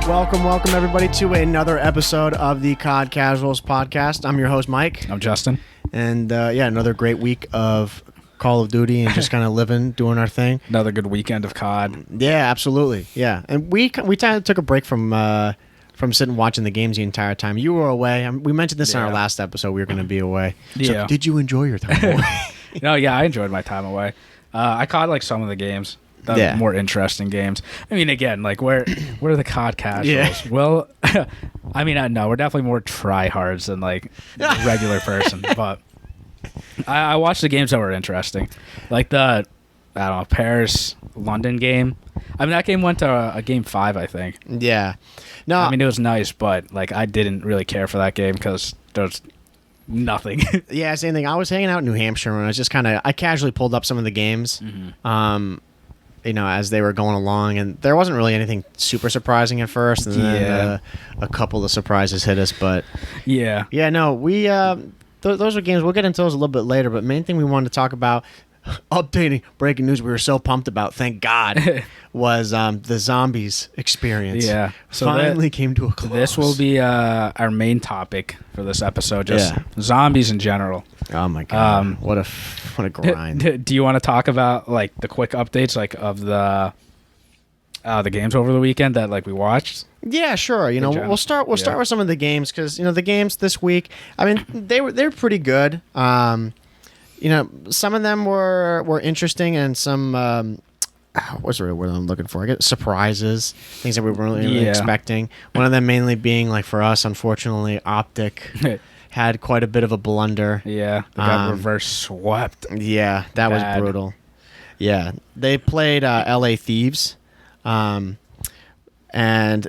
Welcome everybody to another episode of the COD Casuals podcast. I'm your host, Mike. I'm Justin. And another great week of Call of Duty and just kind of living, doing our thing. Another good weekend of COD. Yeah, absolutely. Yeah, and we kind of took a break from sitting watching the games the entire time. You were away. We mentioned this in our last episode. We were going to be away. Yeah. So did you enjoy your time away? I enjoyed my time away. I caught like some of the games. The more interesting games. I mean, again, like where are the COD casuals? Yeah. Well, I mean, no, we're definitely more tryhards than like a regular person. But I watched the games that were interesting, like the Paris London game. I mean, that game went to a game 5, I think. Yeah. No, I mean it was nice, but like I didn't really care for that game because there's nothing. Yeah, same thing. I was hanging out in New Hampshire and I casually pulled up some of the games. Mm-hmm. As they were going along, and there wasn't really anything super surprising at first, and then a couple of surprises hit us. But we those are games. We'll get into those a little bit later. But main thing we wanted to talk about, updating breaking news we were so pumped about, thank God, was the zombies experience. Yeah, so finally came to a close. This will be our main topic for this episode. Just zombies in general. Oh my God! What a grind. Do you want to talk about like the quick updates, like of the games over the weekend that like we watched? Yeah, sure. We'll start with some of the games because the games this week. I mean, they're pretty good. Some of them were interesting, and some what's the real word I'm looking for? I guess surprises, things that we weren't really expecting. One of them mainly being like for us, unfortunately, Optic. Had quite a bit of a blunder. Yeah, they got reverse swept. Yeah, that was brutal. Yeah, they played LA Thieves, and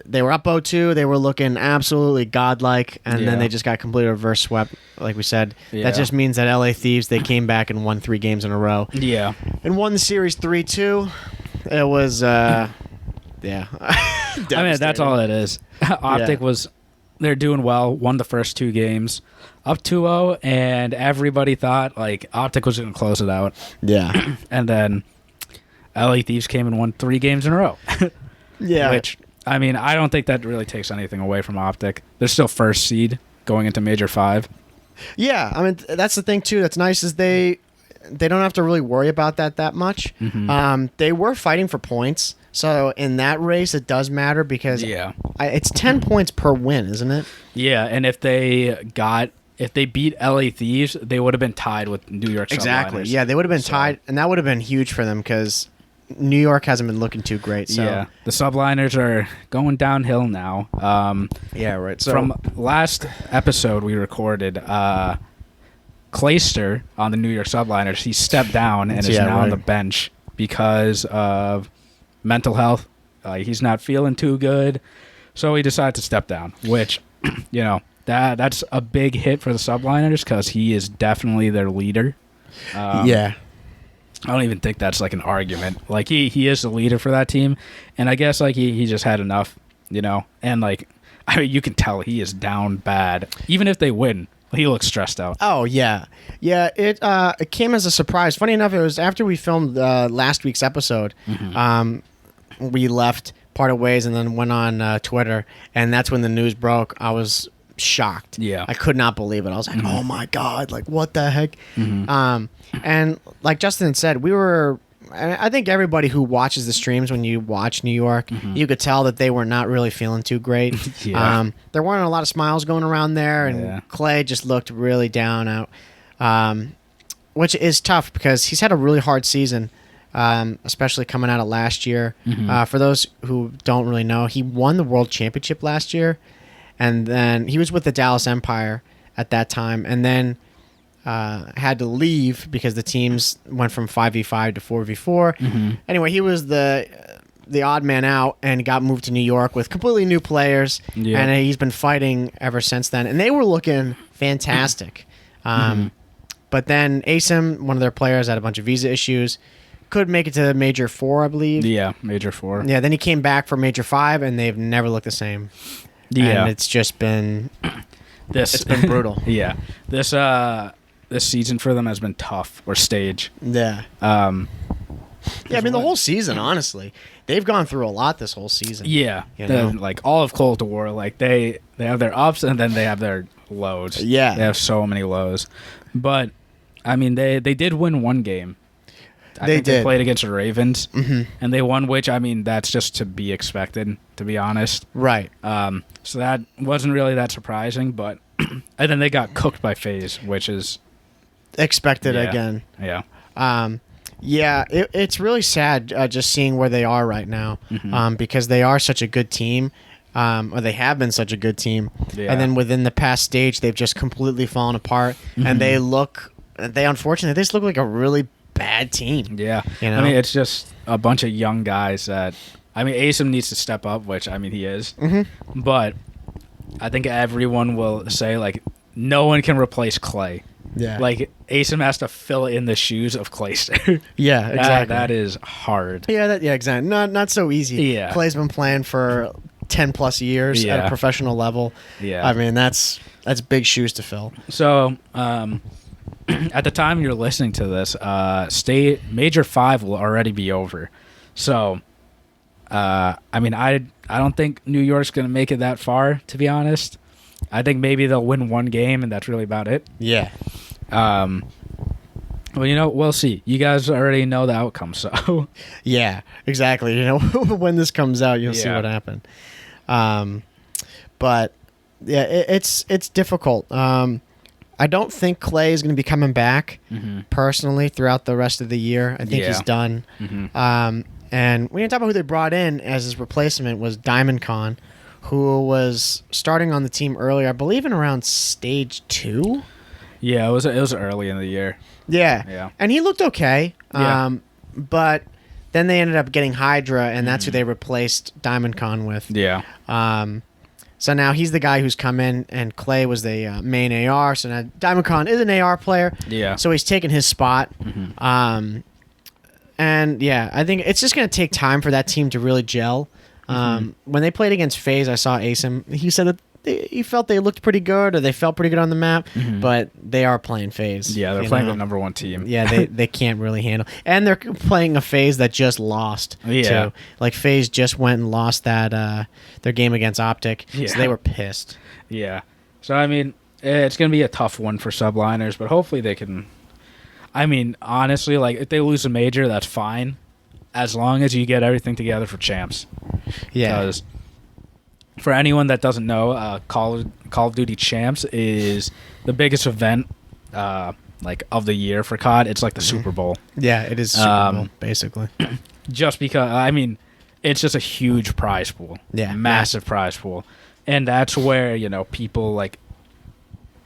they were up 0-2. They were looking absolutely godlike, and then they just got completely reverse swept, like we said. Yeah. That just means that LA Thieves, they came back and won 3 games in a row. Yeah. And won the series 3-2. It was, I mean, that's all it is. Optic was... They're doing well, won the first 2 games, up 2-0, and everybody thought like Optic was going to close it out. Yeah. And then LA Thieves came and won 3 games in a row. Yeah. Which, I mean, I don't think that really takes anything away from Optic. They're still first seed going into Major 5. Yeah, I mean, that's the thing, too. That's nice is they don't have to really worry about that much. Mm-hmm. They were fighting for points. So in that race, it does matter because it's 10 points per win, isn't it? Yeah, and if they beat LA Thieves, they would have been tied with New York Subliners. Exactly. Yeah, they would have been tied, and that would have been huge for them because New York hasn't been looking too great. So. Yeah, the Subliners are going downhill now. Yeah, right. So from last episode we recorded, Clayster on the New York Subliners, he stepped down and is now on the bench because of mental health. He's not feeling too good, so he decided to step down, which that's a big hit for the Subliners because he is definitely their leader. I don't even think that's like an argument. Like he is the leader for that team, and I guess like he just had enough, and like I mean you can tell he is down bad. Even if they win, he looks stressed out. Oh, yeah. Yeah, it came as a surprise. Funny enough, it was after we filmed last week's episode. Mm-hmm. We left, parted ways, and then went on Twitter, and that's when the news broke. I was shocked. Yeah. I could not believe it. I was like, oh, my God, like, what the heck? Mm-hmm. And like Justin said, I think everybody who watches the streams when you watch New York, you could tell that they were not really feeling too great. There weren't a lot of smiles going around there, and Clay just looked really down out, which is tough because he's had a really hard season, especially coming out of last year. For those who don't really know, he won the World Championship last year, and then he was with the Dallas Empire at that time, and then had to leave because the teams went from 5v5 to 4v4. Anyway, he was the odd man out and got moved to New York with completely new players, and he's been fighting ever since then. And they were looking fantastic. But then ASIM, one of their players, had a bunch of visa issues. Could make it to Major 4, I believe. Yeah, Major 4. Yeah, then he came back for Major 5, and they've never looked the same. Yeah. And it's just been... It's been brutal. Yeah. This season for them has been tough, or stage. Yeah. Yeah, I mean, the whole season, honestly. They've gone through a lot this whole season. Yeah. You know? Like, all of Cold War, like, they have their ups and then they have their lows. Yeah. They have so many lows. But, I mean, they did win one game. I think they played against the Ravens, and they won, which, I mean, that's just to be expected, to be honest. Right. So that wasn't really that surprising, but and then they got cooked by FaZe, which is expected again. Yeah. Yeah, it's really sad just seeing where they are right now, because they are such a good team, or they have been such a good team, and then within the past stage, they've just completely fallen apart, and they unfortunately, they just look like a really bad team. Yeah. You know? I mean, it's just a bunch of young guys that, I mean, Asim needs to step up, which, I mean, he is, but I think everyone will say, like, no one can replace Clay. Yeah. Like, Asim has to fill in the shoes of Clayster. Yeah, exactly. That is hard. Yeah, exactly. Not so easy. Yeah. Clay's been playing for 10 plus years at a professional level. Yeah. I mean, that's big shoes to fill. So, at the time you're listening to this, State Major 5 will already be over. So, I mean, I don't think New York's going to make it that far, to be honest. I think maybe they'll win one game, and that's really about it. Yeah. Well, you know, we'll see. You guys already know the outcome, so. Yeah, exactly. You know, when this comes out, you'll see what happened. But, yeah, it's difficult. I don't think Clay is going to be coming back, personally, throughout the rest of the year. I think he's done. And when you talk about who they brought in as his replacement was Diamond Khan, who was starting on the team earlier, I believe in around stage 2. Yeah, it was early in the year. Yeah. And he looked okay. But then they ended up getting Hydra, and that's who they replaced Diamond Khan with. Yeah. So now he's the guy who's come in, and Clay was the main AR. So now Diamond Khan is an AR player. Yeah. So he's taken his spot. And yeah, I think it's just going to take time for that team to really gel. When they played against FaZe, I saw Asim. He said that he felt they looked pretty good, or they felt pretty good on the map, but they are playing FaZe. Yeah, they're playing the number one team. Yeah, they can't really handle. And they're playing a FaZe that just lost. Yeah. Too. Like, FaZe just went and lost that their game against Optic, so they were pissed. Yeah. So, I mean, it's going to be a tough one for subliners, but hopefully they can... I mean, honestly, like, if they lose a major, that's fine, as long as you get everything together for champs. Yeah. Because for anyone that doesn't know, Call of Duty Champs is the biggest event like of the year for COD. It's like the Super Bowl. Yeah, it is Super Bowl, basically. Just because, I mean, it's just a huge prize pool. Yeah. Massive prize pool. And that's where, you know, people like,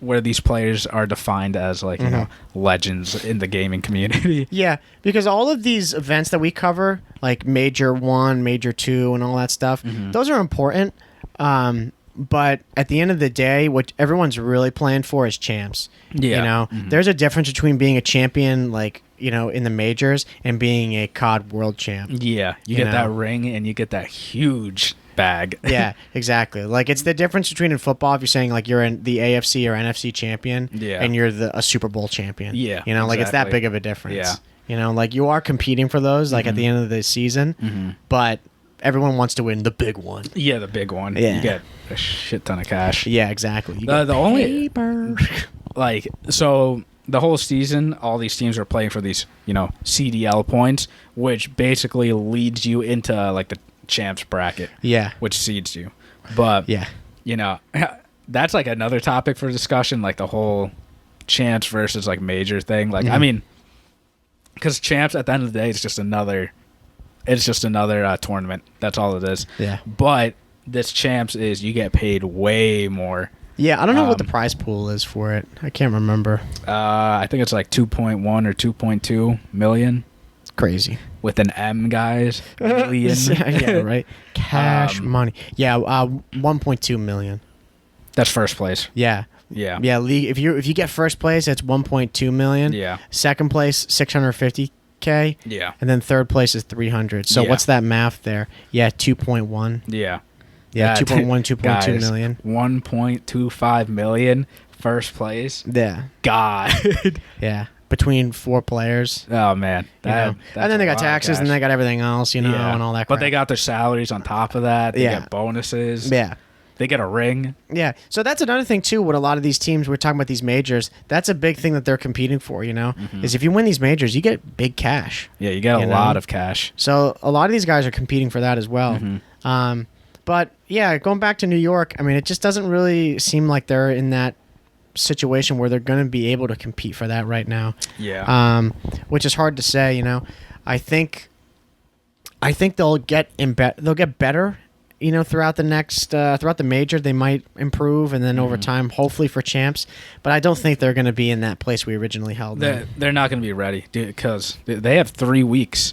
where these players are defined as, like, you know, legends in the gaming community. Yeah, because all of these events that we cover, like Major 1, Major 2, and all that stuff, those are important. But at the end of the day, what everyone's really playing for is champs. Yeah. You know, there's a difference between being a champion, like, you know, in the majors, and being a COD world champ. Yeah, you get that ring and you get that huge bag. Yeah, exactly. Like, it's the difference between in football, if you're saying, like, you're in the AFC or NFC champion, and you're a Super Bowl champion. Yeah, you know, like, it's that big of a difference. Yeah. You know, like, you are competing for those, like, at the end of the season, but everyone wants to win the big one. Yeah, the big one. Yeah. You get a shit ton of cash. Yeah, exactly. You The get only paper. like, so the whole season, all these teams are playing for these, you know, CDL points, which basically leads you into, like, the champs bracket. Yeah. Which seeds you. But, Yeah. you know, that's, like, another topic for discussion, like, the whole champs versus, like, major thing. Like, I mean, because champs, at the end of the day, it's just another tournament. That's all it is. Yeah. But this champs is, you get paid way more. Yeah, I don't know what the prize pool is for it. I can't remember. I think it's like 2.1 or 2.2 million. It's crazy. With an M, guys. Million. Yeah, right. Cash money. Yeah, 1.2 million. That's first place. Yeah. Yeah. Yeah, league. If you get first place, it's 1.2 million. Yeah. Second place, 650K. Yeah. And then third place is 300. So what's that math there? Yeah, 2.1. Yeah. Yeah, 2.1, 2.2 million. 1.25 million first place. Yeah. God. Yeah. between 4 players. Oh man, And then they got taxes, and they got everything else, and all that. But they got their salaries on top of that. They get bonuses. Yeah. They get a ring. Yeah. So that's another thing, too, with a lot of these teams. We're talking about these majors. That's a big thing that they're competing for, is if you win these majors, you get big cash. Yeah, you get a lot of cash. So a lot of these guys are competing for that as well. But, yeah, going back to New York, I mean, it just doesn't really seem like they're in that situation where they're going to be able to compete for that right now. Yeah. Which is hard to say, I think they'll get better. Throughout the major, they might improve, and then over time, hopefully for champs. But I don't think they're going to be in that place we originally held them. They're not going to be ready, because they have 3 weeks.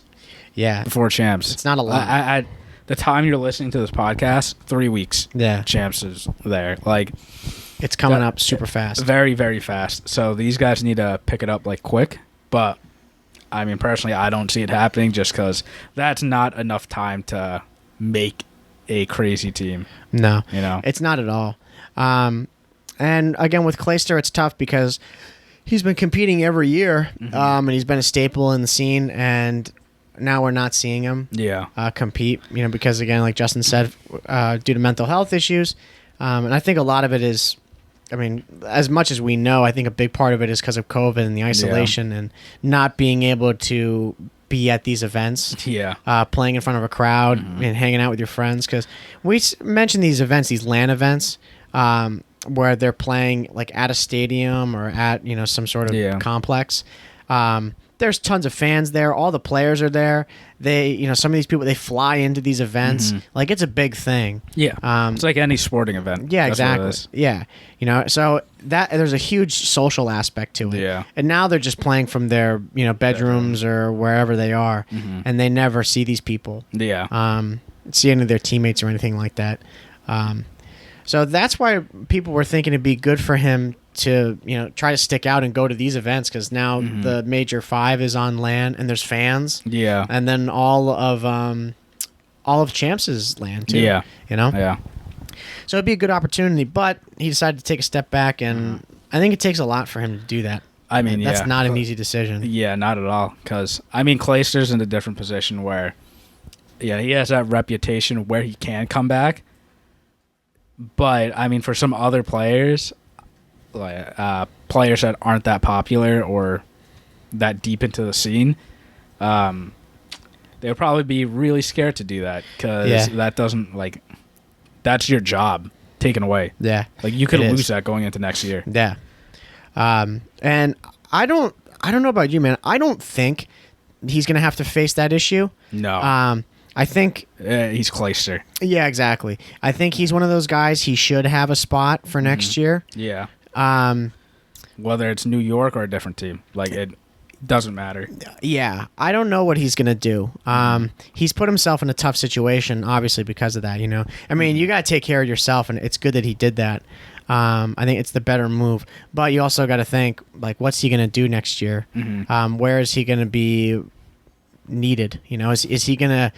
Yeah, before champs. It's not a lot. At the time you're listening to this podcast, 3 weeks. Yeah, champs is there. It's coming up super fast. Very, very fast. So these guys need to pick it up quick. But I mean, personally, I don't see it happening just because that's not enough time to make a crazy team. No, it's not at all. And again, with Clayster, it's tough because he's been competing every year, and he's been a staple in the scene, and now we're not seeing him compete, because again, like Justin said, due to mental health issues. And I think a lot of it is, I mean, as much as we know, I think a big part of it is because of COVID and the isolation and not being able to be at these events, playing in front of a crowd and hanging out with your friends. Because we mentioned these events, these LAN events, where they're playing at a stadium or at some sort of complex. There's tons of fans there. All the players are there. They, some of these people, they fly into these events. It's a big thing. Yeah. It's like any sporting event. Yeah, exactly. Yeah. So that there's a huge social aspect to it. Yeah. And now they're just playing from their, bedrooms or wherever they are, and they never see these people. Yeah. See any of their teammates or anything like that. So that's why people were thinking it'd be good for him to try to stick out and go to these events, because now the Major 5 is on LAN and there's fans. Yeah. And then all of Champs is LAN too. Yeah. Yeah. So it'd be a good opportunity, but he decided to take a step back, and I think it takes a lot for him to do that. I mean, that's not an easy decision. Yeah, not at all. Because I mean, Clayster's in a different position where, he has that reputation where he can come back. But I mean, for some other players, players that aren't that popular or that deep into the scene, they'll probably be really scared to do that, because that doesn't that's your job taken away. Yeah, you could lose that going into next year. Yeah, and I don't know about you, man. I don't think he's gonna have to face that issue. No. I think he's Clayster. Yeah, exactly. I think he's one of those guys. He should have a spot for next year. Yeah. Whether it's New York or a different team, it doesn't matter. Yeah, I don't know what he's gonna do. He's put himself in a tough situation, obviously, because of that. I mean, you gotta take care of yourself, and it's good that he did that. I think it's the better move, but you also got to think what's he gonna do next year? Where is he gonna be needed? Is he gonna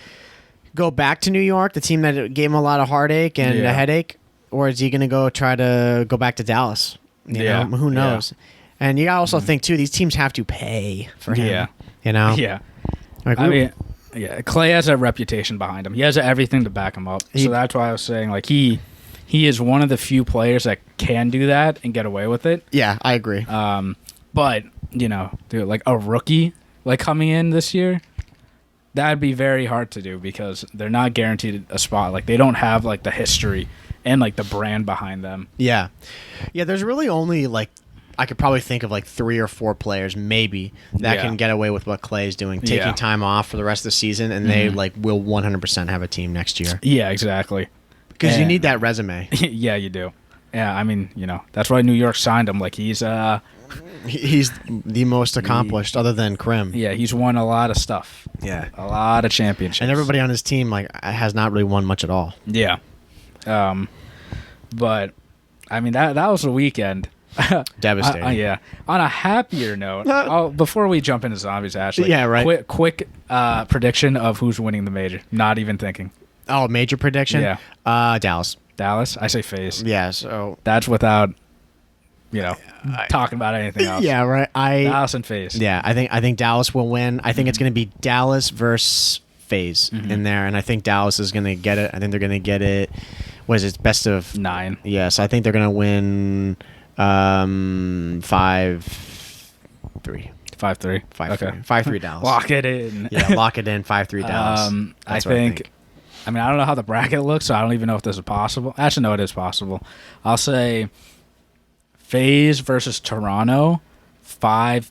go back to New York, the team that gave him a lot of heartache and a headache, or is he going to try to go back to Dallas? You know, who knows? Yeah. And you got to also think too, these teams have to pay for him. Yeah. Yeah. I mean, Clay has a reputation behind him. He has everything to back him up. So that's why I was saying he is one of the few players that can do that and get away with it. Yeah, I agree. But dude, a rookie coming in this year, that'd be very hard to do, because they're not guaranteed a spot. They don't have the history and the brand behind them. Yeah. Yeah, there's really only I could probably think of 3 or 4 players maybe that can get away with what Clay is doing, taking time off for the rest of the season, and they will 100% have a team next year. Yeah, exactly. Because you need that resume. Yeah, you do. Yeah, I mean, that's why New York signed him. He's the most accomplished, other than Krim. Yeah, he's won a lot of stuff. Yeah, a lot of championships. And everybody on his team has not really won much at all. Yeah, but I mean that was the weekend. Devastating. Yeah. On a happier note, before we jump into zombies, Ashley. Yeah, right. Quick prediction of who's winning the major. Not even thinking. Oh, major prediction. Yeah. Dallas. Dallas. I say FaZe. Yeah. So that's without talking about anything else. Yeah, right. Dallas and FaZe. Yeah, I think Dallas will win. I think it's going to be Dallas versus FaZe in there, and I think Dallas is going to get it. I think they're going to get it. What is it? Best of 9. Yes, I think they're going to win 5-3. 5-3. 5-3. Okay. 5-3 Dallas. Lock it in. Yeah, lock it in. 5-3 Dallas. I think. I mean, I don't know how the bracket looks, so I don't even know if this is possible. Actually, no, it is possible. I'll say FaZe versus Toronto, 5-3.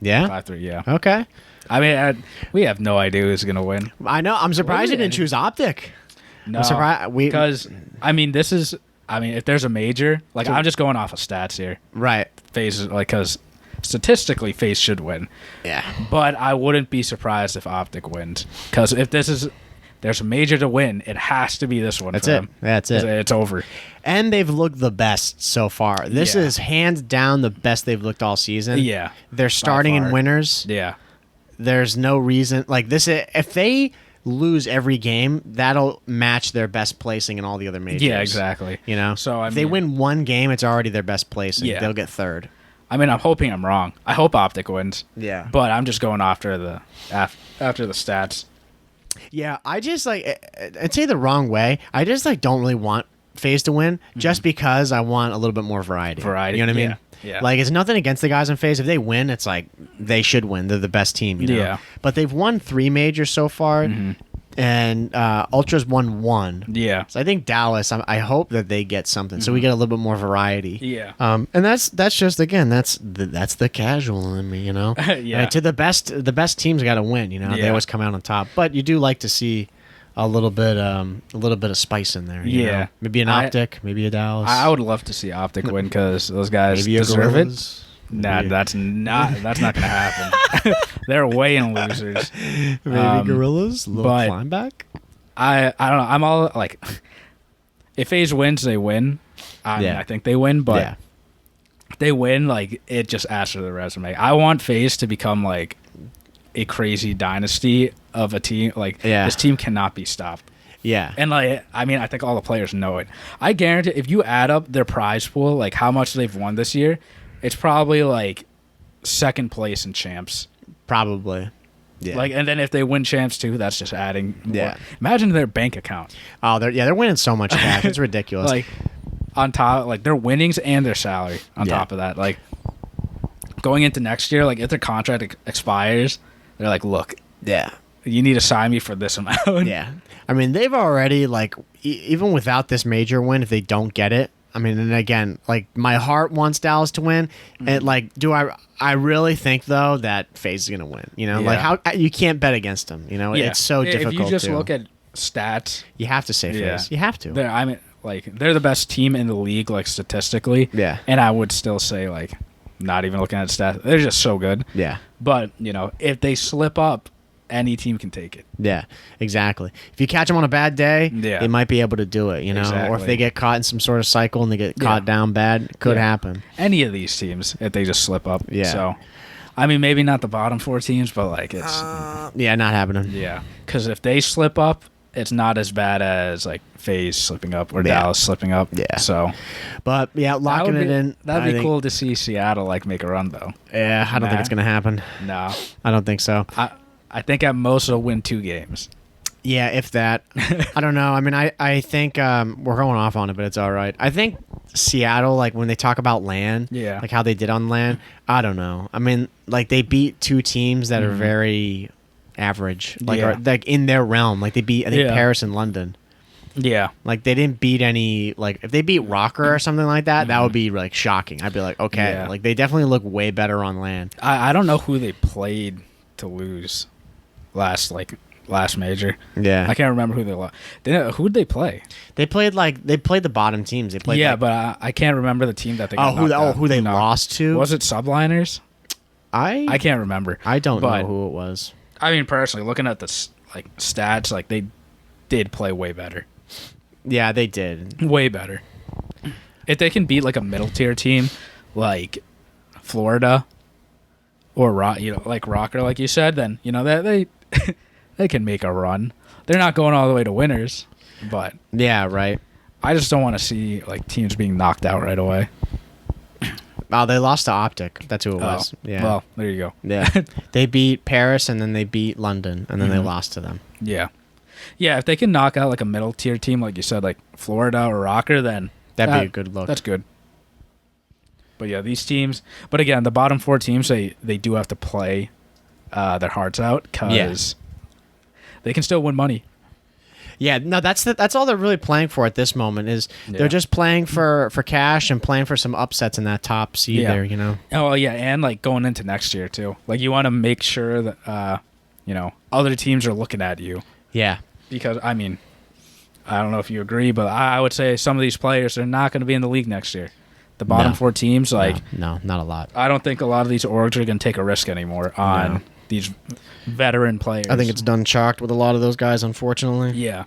Yeah? 5-3, yeah. Okay. I mean, we have no idea who's going to win. I know. I'm surprised you didn't choose Optic. No, I'm surprised. Because, I mean, if there's a major, like, I'm just going off of stats here. Right. FaZe, like, because statistically, FaZe should win. Yeah. But I wouldn't be surprised if Optic wins. Because if there's a major to win, it has to be this one. That's it. That's it. It's over. And they've looked the best so far. This is hands down the best they've looked all season. Yeah. They're starting in winners. Yeah. There's no reason like this. If they lose every game, that'll match their best placing in all the other majors. Yeah, exactly. So if they win one game, it's already their best placing. Yeah. They'll get third. I mean, I'm hoping I'm wrong. I hope Optic wins. Yeah. But I'm just going after the stats. Yeah, I just I'd say the wrong way. I just don't really want FaZe to win just because I want a little bit more variety. Variety. You know what I mean? Yeah. Like, it's nothing against the guys in FaZe. If they win, it's like they should win. They're the best team. Yeah. But they've won 3 majors so far, and Ultra's won 1. Yeah. So I think Dallas. I hope that they get something, so we get a little bit more variety. Yeah. And that's just again that's the casual in me. Yeah. To the best teams got to win. They always come out on top, but you do like to see a little bit of spice in there. You know? Maybe an Optic, maybe a Dallas. I would love to see Optic win because those guys maybe deserve Gorillas. it. Nah, that's not gonna happen. They're way in losers. Maybe Gorillas, little but climb back. I don't know. I'm all like, if FaZe wins, they win. I mean, I think they win, but if they win, like, it just adds to the resume. I want FaZe to become like a crazy dynasty of a team. Like, this team cannot be stopped. Yeah. And, like, I mean, I think all the players know it. I guarantee if you add up their prize pool, like how much they've won this year, it's probably like second place in champs. Probably. Yeah. Like, and then if they win champs too, that's just adding more. Yeah. Imagine their bank account. Oh, they're winning so much cash. It's ridiculous. Like, on top, like, their winnings and their salary on top of that. Like, going into next year, like, if their contract expires, they're like, look, you need to sign me for this amount. Yeah. I mean, they've already, like, even without this major win, if they don't get it, I mean, and again, like, my heart wants Dallas to win. And, like, I really think, though, that FaZe is going to win. Like, how you can't bet against them. It's so difficult. If you just look at stats, you have to say FaZe. You have to. They're the best team in the league, like, statistically. Yeah. And I would still say, like, not even looking at stats, they're just so good. Yeah. But, if they slip up, any team can take it. Yeah, exactly. If you catch them on a bad day, they might be able to do it, Exactly. Or if they get caught in some sort of cycle and they get caught down bad, it could happen. Any of these teams, if they just slip up. Yeah. So, I mean, maybe not the bottom 4 teams, but, like, it's... not happening. Yeah. Because if they slip up, it's not as bad as, like, FaZe slipping up or Dallas slipping up. Yeah. So... But, locking it in... That'd be cool to see Seattle, like, make a run, though. Yeah, I don't think it's going to happen. No. I don't think so. I think at most they'll win 2 games. Yeah, if that. I don't know. I mean, I think we're going off on it, but it's all right. I think Seattle, like, when they talk about LAN, like how they did on LAN, I don't know. I mean, like, they beat 2 teams that are very average, like in their realm. Like, they beat, I think, Paris and London. Yeah. Like, they didn't beat any, like, if they beat Rocker or something like that, that would be, like, shocking. I'd be like, okay. Like, they definitely look way better on LAN. I don't know who they played to lose last major. Yeah. I can't remember who they lost. Who'd they play? They played the bottom teams. They played but I can't remember the team that they got knocked out. Who they lost to? Was it Subliners? I can't remember. I don't know who it was. I mean, personally, looking at the stats, like, they did play way better. Yeah, they did. Way better. If they can beat, like, a middle tier team like Florida or like Rocker, like you said, then they they can make a run. They're not going all the way to winners, but yeah, right. I just don't want to see, like, teams being knocked out right away. Oh, they lost to Optic. That's who it was. Yeah. Well, there you go. Yeah. They beat Paris, and then they beat London, and then they lost to them. Yeah. Yeah, if they can knock out like a middle tier team, like you said, like Florida or Rocker, then that'd be a good look. That's good. But yeah, these teams. But again, the bottom 4 teams, they do have to play their hearts out because they can still win money. Yeah, no, that's all they're really playing for at this moment. Is they're just playing for cash and playing for some upsets in that top seed there. You know. Oh yeah, and like going into next year too. Like you want to make sure that other teams are looking at you. Yeah. Because I mean, I don't know if you agree, but I would say some of these players are not going to be in the league next year. The bottom 4 teams, no, not a lot. I don't think a lot of these orgs are going to take a risk anymore on these veteran players. I think it's done chalked with a lot of those guys, unfortunately. Yeah,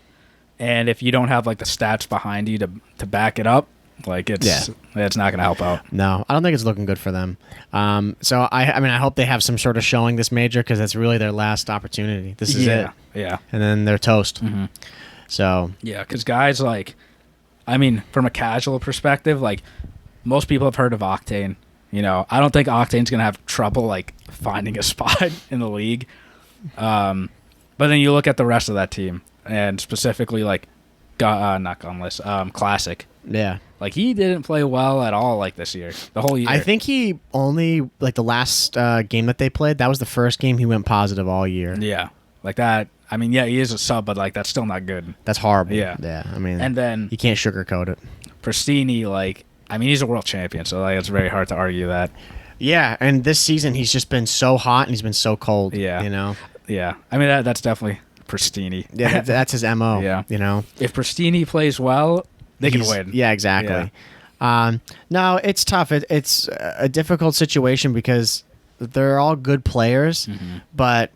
and if you don't have like the stats behind you to back it up, like it's not going to help out. No, I don't think it's looking good for them. So I mean, I hope they have some sort of showing this major because that's really their last opportunity. This is it. Yeah, and then they're toast. Mm-hmm. So yeah, because guys like, I mean, from a casual perspective, like most people have heard of Octane. You know, I don't think Octane's going to have trouble like finding a spot in the league. But then you look at the rest of that team, and specifically like, not Gunless, Classic. Yeah. Like he didn't play well at all like this year, the whole year. I think he only like the last game that they played. That was the first game he went positive all year. Yeah, like that. I mean, yeah, he is a sub, but like that's still not good. That's horrible. Yeah, yeah. I mean, and then you can't sugarcoat it. Pristini, like, I mean, he's a world champion, so like it's very hard to argue that. Yeah, and this season he's just been so hot and he's been so cold. Yeah, you know. Yeah, I mean that's definitely Pristini. Yeah, that's his MO. Yeah, you know, if Pristini plays well, they can win. Yeah, exactly. Yeah. No, it's tough. It's a difficult situation because they're all good players, but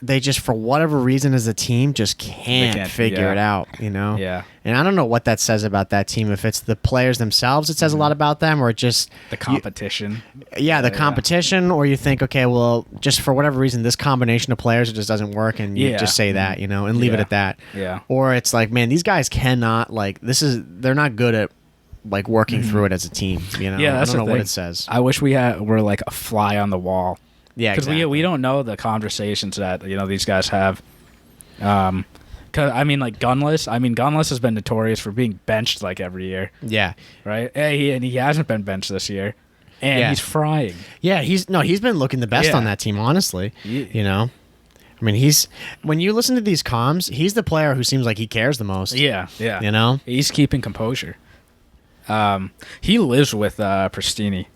they just, for whatever reason, as a team, just can't figure it out. You know. Yeah. And I don't know what that says about that team. If it's the players themselves, it says a lot about them, or just the competition. The competition, or you think, okay, well, just for whatever reason, this combination of players, it just doesn't work, and you just say that, you know, and leave it at that. Yeah. Or it's like, man, these guys cannot, like, they're not good at, like, working through it as a team, you know? Yeah, that's I don't know thing. what it says. I wish were like a fly on the wall. Yeah, because we don't know the conversations that these guys have. Cause I mean, like Gunless. I mean, Gunless has been notorious for being benched like every year. Yeah, right. And he hasn't been benched this year, and he's frying. Yeah, he's been looking the best on that team, honestly. You know, I mean, when you listen to these comms, he's the player who seems like he cares the most. Yeah. You know, he's keeping composure. He lives with Pristini.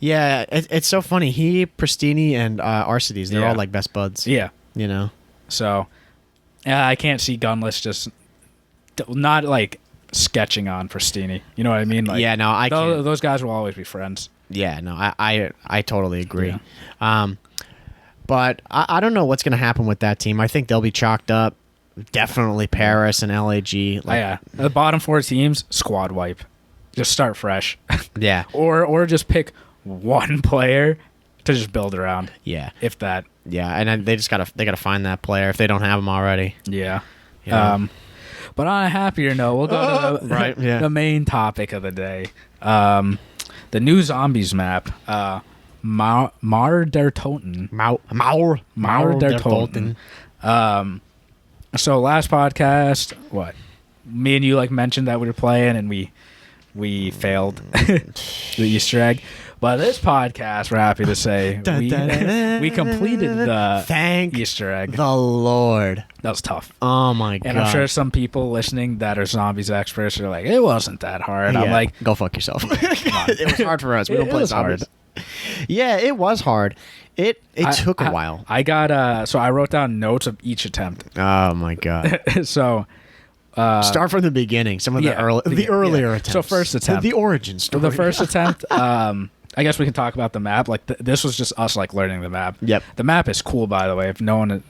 Yeah, it's so funny. Pristini, and Arcides, they're all like best buds. Yeah. You know? So, I can't see Gunless just not like sketching on Pristini. You know what I mean? Like, yeah, no, I can't. Those guys will always be friends. Yeah, no, I totally agree. Yeah. But I don't know what's going to happen with that team. I think they'll be chalked up. Definitely Paris and LAG. Like, the bottom 4 teams, squad wipe. Just start fresh. Yeah. Or just pick one player to just build around. Yeah. If that. Yeah, and then they gotta find that player if they don't have him already. Yeah. Yeah. But on a happier note, we'll go to the main topic of the day. The new Zombies map. MAUER der Toten. MAUER der Toten. So last podcast, me and you mentioned that we were playing and we failed the Easter egg. But this podcast, we're happy to say, we completed the Easter egg. The Lord. That was tough. Oh, my God. And I'm sure some people listening that are zombies experts are like, it wasn't that hard. Yeah. I'm like, go fuck yourself. It was hard for us. We don't play zombies. Hard. Yeah, it was hard. It took a while. I got, so I wrote down notes of each attempt. Oh, my God. So... start from the beginning. Some of the earlier attempts. So first attempt. The origin story. The first attempt, I guess we can talk about the map. Like this was just us learning the map. Yep. The map is cool, by the way. If none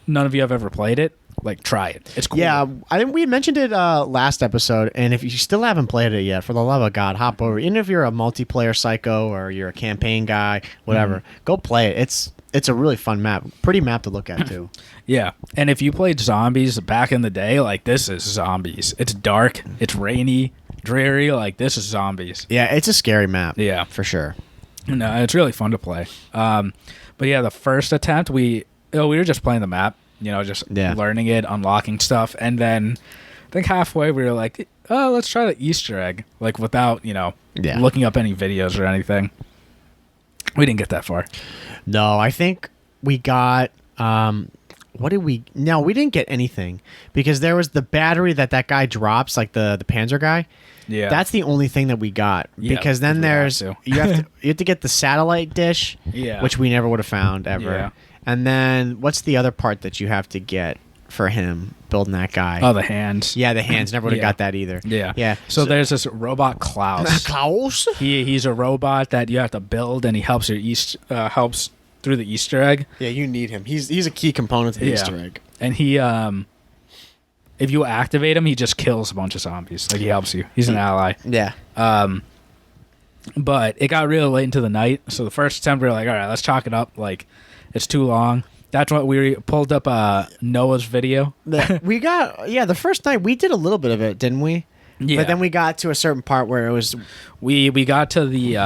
of you have ever played it, try it. It's cool. Yeah, I think we mentioned it last episode, and if you still haven't played it yet, for the love of God, hop over. Even if you're a multiplayer psycho or you're a campaign guy, whatever, go play it. It's a really fun map. Pretty map to look at, too. Yeah. And if you played zombies back in the day, this is zombies. It's dark. It's rainy. dreary. Like, this is zombies. Yeah, it's a scary map. Yeah. For sure. No, it's really fun to play. But yeah, the first attempt, we were just playing the map, just learning it, unlocking stuff. And then I think halfway we were like, oh, let's try the Easter egg. Like, without, looking up any videos or anything. We didn't get that far. No, I think we got... what did we... No, we didn't get anything. Because there was the battery that guy drops, like the Panzer guy. Yeah. That's the only thing that we got. Yeah, because then there's... You have to get the satellite dish, yeah, which we never would have found, ever. Yeah. And then, what's the other part that you have to get for him, building that guy? Oh, the hands. Yeah, the hands. Never would have got that either. Yeah. Yeah. So there's this robot Klaus. Klaus? He's a robot that you have to build, and he helps helps through the Easter egg. Yeah, you need him. He's a key component to the Easter egg. And he if you activate him, he just kills a bunch of zombies. Like, he helps you. He's an ally. Yeah. But it got really late into the night, so the first attempt we were like, all right, let's chalk it up. Like, it's too long. That's what we pulled up Noah's video. We got the first night we did a little bit of it, didn't we? Yeah. But then we got to a certain part where it was we got to the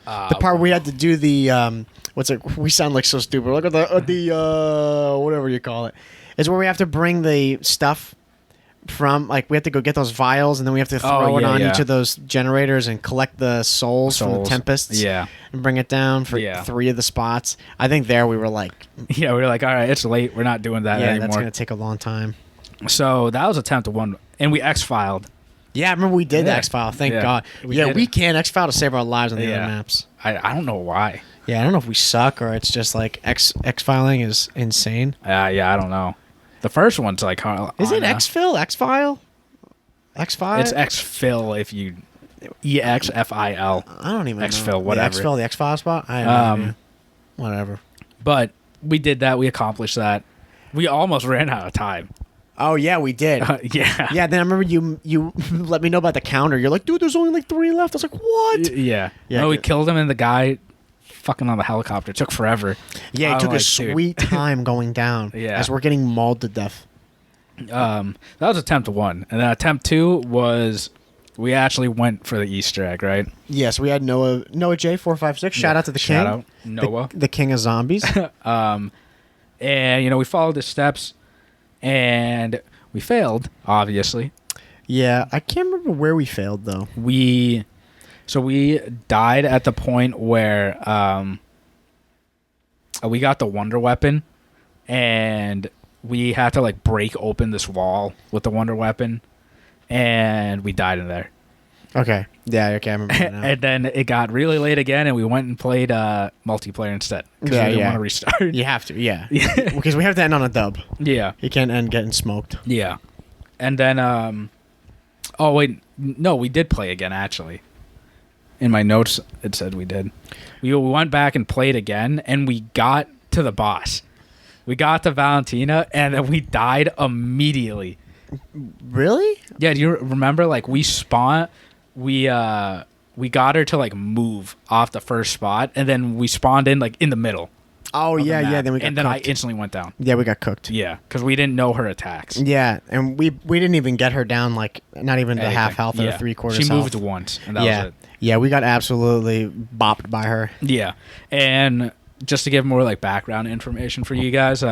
part where we had to do the what's it? We sound like so stupid. Look at the whatever you call it. It's where we have to bring the stuff from, like, we have to go get those vials, and then we have to throw it on each of those generators and collect the souls from the Tempests. Yeah. And bring it down for 3 of the spots. I think there we were like... Yeah, we were like, all right, it's late. We're not doing that anymore. Yeah, that's going to take a long time. So that was attempt 1, and we X-filed. Yeah, I remember we did the X-file. Thank God. We can X-file to save our lives on the other maps. I don't know why. Yeah, I don't know if we suck or it's just like X-filing is insane. Yeah, I don't know. The first one's like... Is it X-fill? X-file? X-file? It's X-fill if you... E-X-F-I-L. I don't even know. X-fill, whatever. The X-fill, the X-file spot? I don't know. Whatever. But we did that. We accomplished that. We almost ran out of time. Oh, yeah, we did. Yeah. Yeah, then I remember you let me know about the counter. You're like, dude, there's only like 3 left. I was like, what? Yeah. No, we killed him, and the guy fucking on the helicopter. It took forever. Yeah, it took a sweet time going down as we're getting mauled to death. That was attempt 1. And then attempt 2 was... We actually went for the Easter egg, right? Yes, we had Noah J456. Shout out to the king. Shout out, Noah. The king of zombies. And, we followed his steps, and we failed, obviously. Yeah, I can't remember where we failed, though. We died at the point where we got the wonder weapon, and we had to, like, break open this wall with the wonder weapon. And we died in there. Okay. Yeah, okay, I remember that now. And then it got really late again, and we went and played multiplayer instead. Because we didn't want to restart. You have to, yeah. Because we have to end on a dub. Yeah. You can't end getting smoked. Yeah. And then, oh, wait. No, we did play again, actually. In my notes, it said we did. We went back and played again, and we got to the boss. We got to Valentina, and then we died immediately. Really? Yeah, do you remember, like, we got her to, like, move off the first spot, and then we spawned in, like, in the middle. Oh, yeah, then we got And then I instantly went down. Yeah, we got cooked. Yeah, because we didn't know her attacks. Yeah, and we didn't even get her down, like, not even to half health or 3/4 health. She moved once, and that was it. Yeah, we got absolutely bopped by her. Yeah, and just to give more, like, background information for you guys,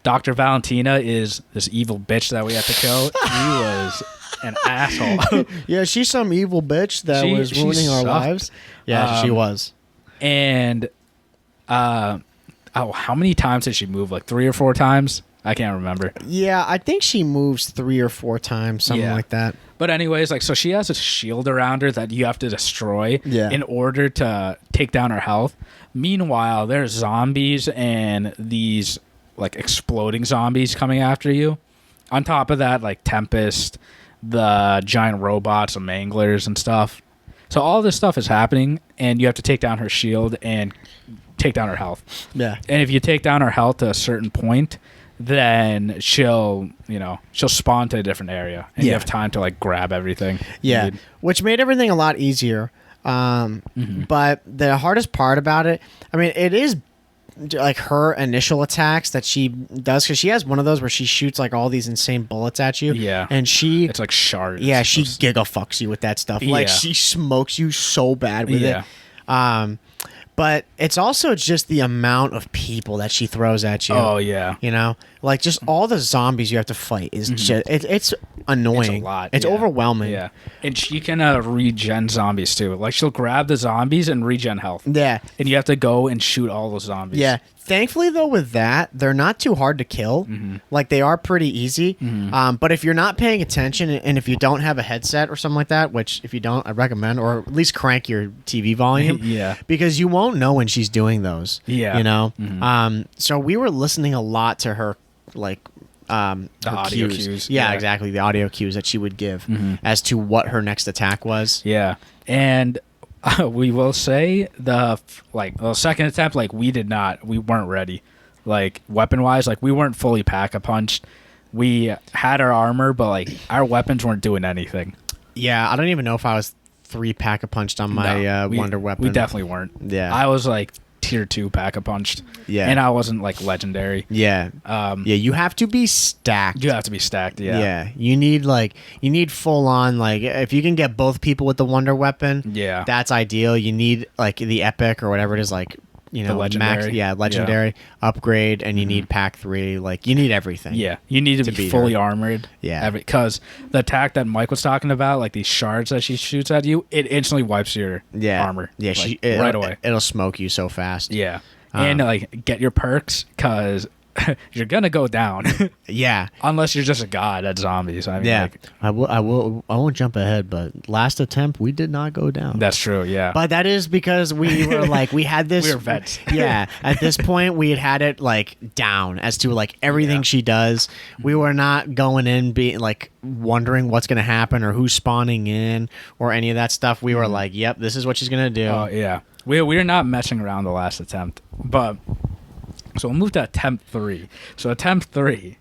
Dr. Valentina is this evil bitch that we had to kill. He was an asshole. Yeah, she's some evil bitch that was ruining our lives. Yeah, she was. And, how many times did she move? Like 3 or 4 times? I can't remember. Yeah, I think she moves 3 or 4 times, something like that. But anyways, like, so she has a shield around her that you have to destroy in order to take down her health. Meanwhile, there's zombies and these, like, exploding zombies coming after you. On top of that, like, Tempest, the giant robots, the manglers and stuff. So all this stuff is happening, and you have to take down her shield and take down her health. Yeah. And if you take down her health to a certain point, then she'll spawn to a different area, and you have time to, like, grab everything. Yeah, which made everything a lot easier. But the hardest part about it, I mean, it is like her initial attacks that she does, because she has one of those where she shoots like all these insane bullets at you. Yeah. And it's like shards. Yeah, she giga fucks you with that stuff. Like she smokes you so bad with it. But it's also just the amount of people that she throws at you. Oh yeah. You know, like just all the zombies you have to fight is just it's annoying. It's a lot. It's overwhelming. Yeah. And she can regen zombies too. Like she'll grab the zombies and regen health. Yeah. And you have to go and shoot all those zombies. Yeah. Thankfully, though, with that, they're not too hard to kill. Like, they are pretty easy. But if you're not paying attention and if you don't have a headset or something like that, which if you don't, I recommend, or at least crank your TV volume. Yeah. Because you won't know when she's doing those. Yeah. You know? So we were listening a lot to her, like, the audio cues. Yeah, exactly. The audio cues that she would give as to what her next attack was. Yeah. And we will say the second attempt, like we weren't ready, like weapon wise, like we weren't fully pack-a-punched. We had our armor, but like our weapons weren't doing anything. Yeah, I don't even know if I was 3 pack-a-punched on my wonder weapon. We definitely weren't. Yeah, I was like tier 2 pack-a-punched. Yeah, and I wasn't like legendary. Yeah, you have to be stacked. You have to be stacked. Yeah, you need full on, like if you can get both people with the wonder weapon. Yeah, that's ideal. You need like the epic or whatever it is, like you know, legendary. legendary upgrade, and you need pack 3. Like you need everything. Yeah, you need to be fully armored. Yeah, because the attack that Mike was talking about, like these shards that she shoots at you, it instantly wipes your armor. Yeah, like, right away. It'll smoke you so fast. Yeah, and like get your perks because you're gonna go down. Yeah, unless you're just a god at zombies. I mean, yeah, like, I won't jump ahead, but last attempt we did not go down. That's true. Yeah, but that is because we were like we had this. We were vets. Yeah, at this point we had it like down as to like everything she does. We were not going in being like wondering what's gonna happen or who's spawning in or any of that stuff. We were like, yep, this is what she's gonna do. Oh yeah, we're not messing around the last attempt, but. So we'll move to attempt 3. So attempt 3.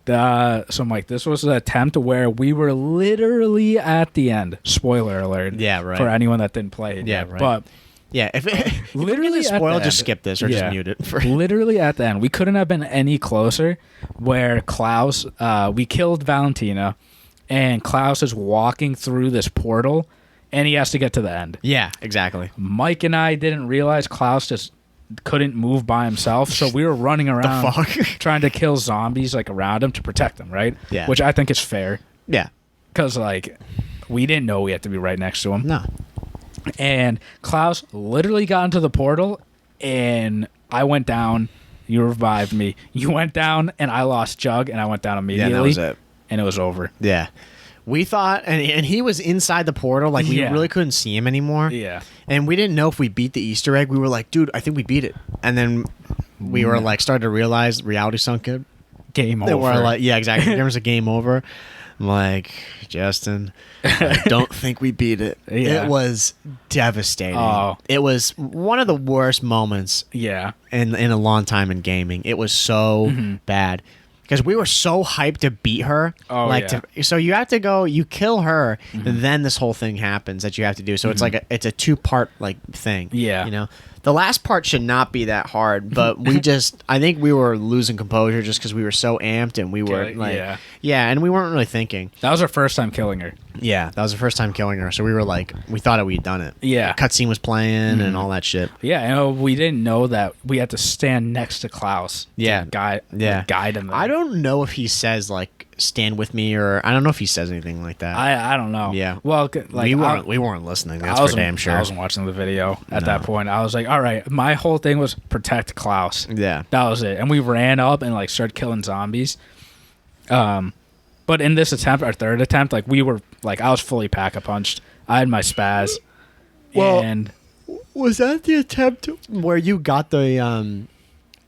So Mike, this was an attempt where we were literally at the end. Spoiler alert. Yeah, right. For anyone that didn't play it. Yeah, right. But yeah, if literally spoil, just skip this or just mute it. Literally at the end, we couldn't have been any closer. Where Klaus, we killed Valentina, and Klaus is walking through this portal, and he has to get to the end. Yeah, exactly. Mike and I didn't realize Klaus just couldn't move by himself, so we were running around trying to kill zombies like around him to protect him, right? Yeah, which I think is fair. Yeah, because like we didn't know we had to be right next to him. No, and Klaus literally got into the portal, and I went down. You revived me. You went down, and I lost Jug, and I went down immediately. Yeah, that was it, and it was over. Yeah. We thought, and he was inside the portal, like we really couldn't see him anymore. Yeah. And we didn't know if we beat the Easter egg. We were like, dude, I think we beat it. And then we were like, started to realize reality sunk in. Game over. They were like, yeah, exactly. There was a game over. I'm like, Justin, I don't think we beat it. Yeah. It was devastating. Oh. It was one of the worst moments. Yeah. In a long time in gaming. It was so bad. Because we were so hyped to beat her. Oh, like so you have to go, you kill her, and then this whole thing happens that you have to do. So it's like it's a 2-part like thing. Yeah. You know? The last part should not be that hard, but I think we were losing composure just because we were so amped and we were like, and we weren't really thinking. That was our first time killing her. Yeah, that was the first time killing her. So we were like, we thought we'd done it. Yeah. The cutscene was playing and all that shit. Yeah, and we didn't know that we had to stand next to Klaus. Yeah. Guide him there. I don't know if he says like, stand with me, or I don't know if he says anything like that. I don't know. Yeah. Well, like we weren't listening. That's for damn sure. I wasn't watching the video at that point. I was like, all right, my whole thing was protect Klaus. Yeah. That was it. And we ran up and like started killing zombies. But in this attempt, our third attempt, like we were like I was fully pack-a-punched. I had my spaz. Well, and was that the attempt where you got the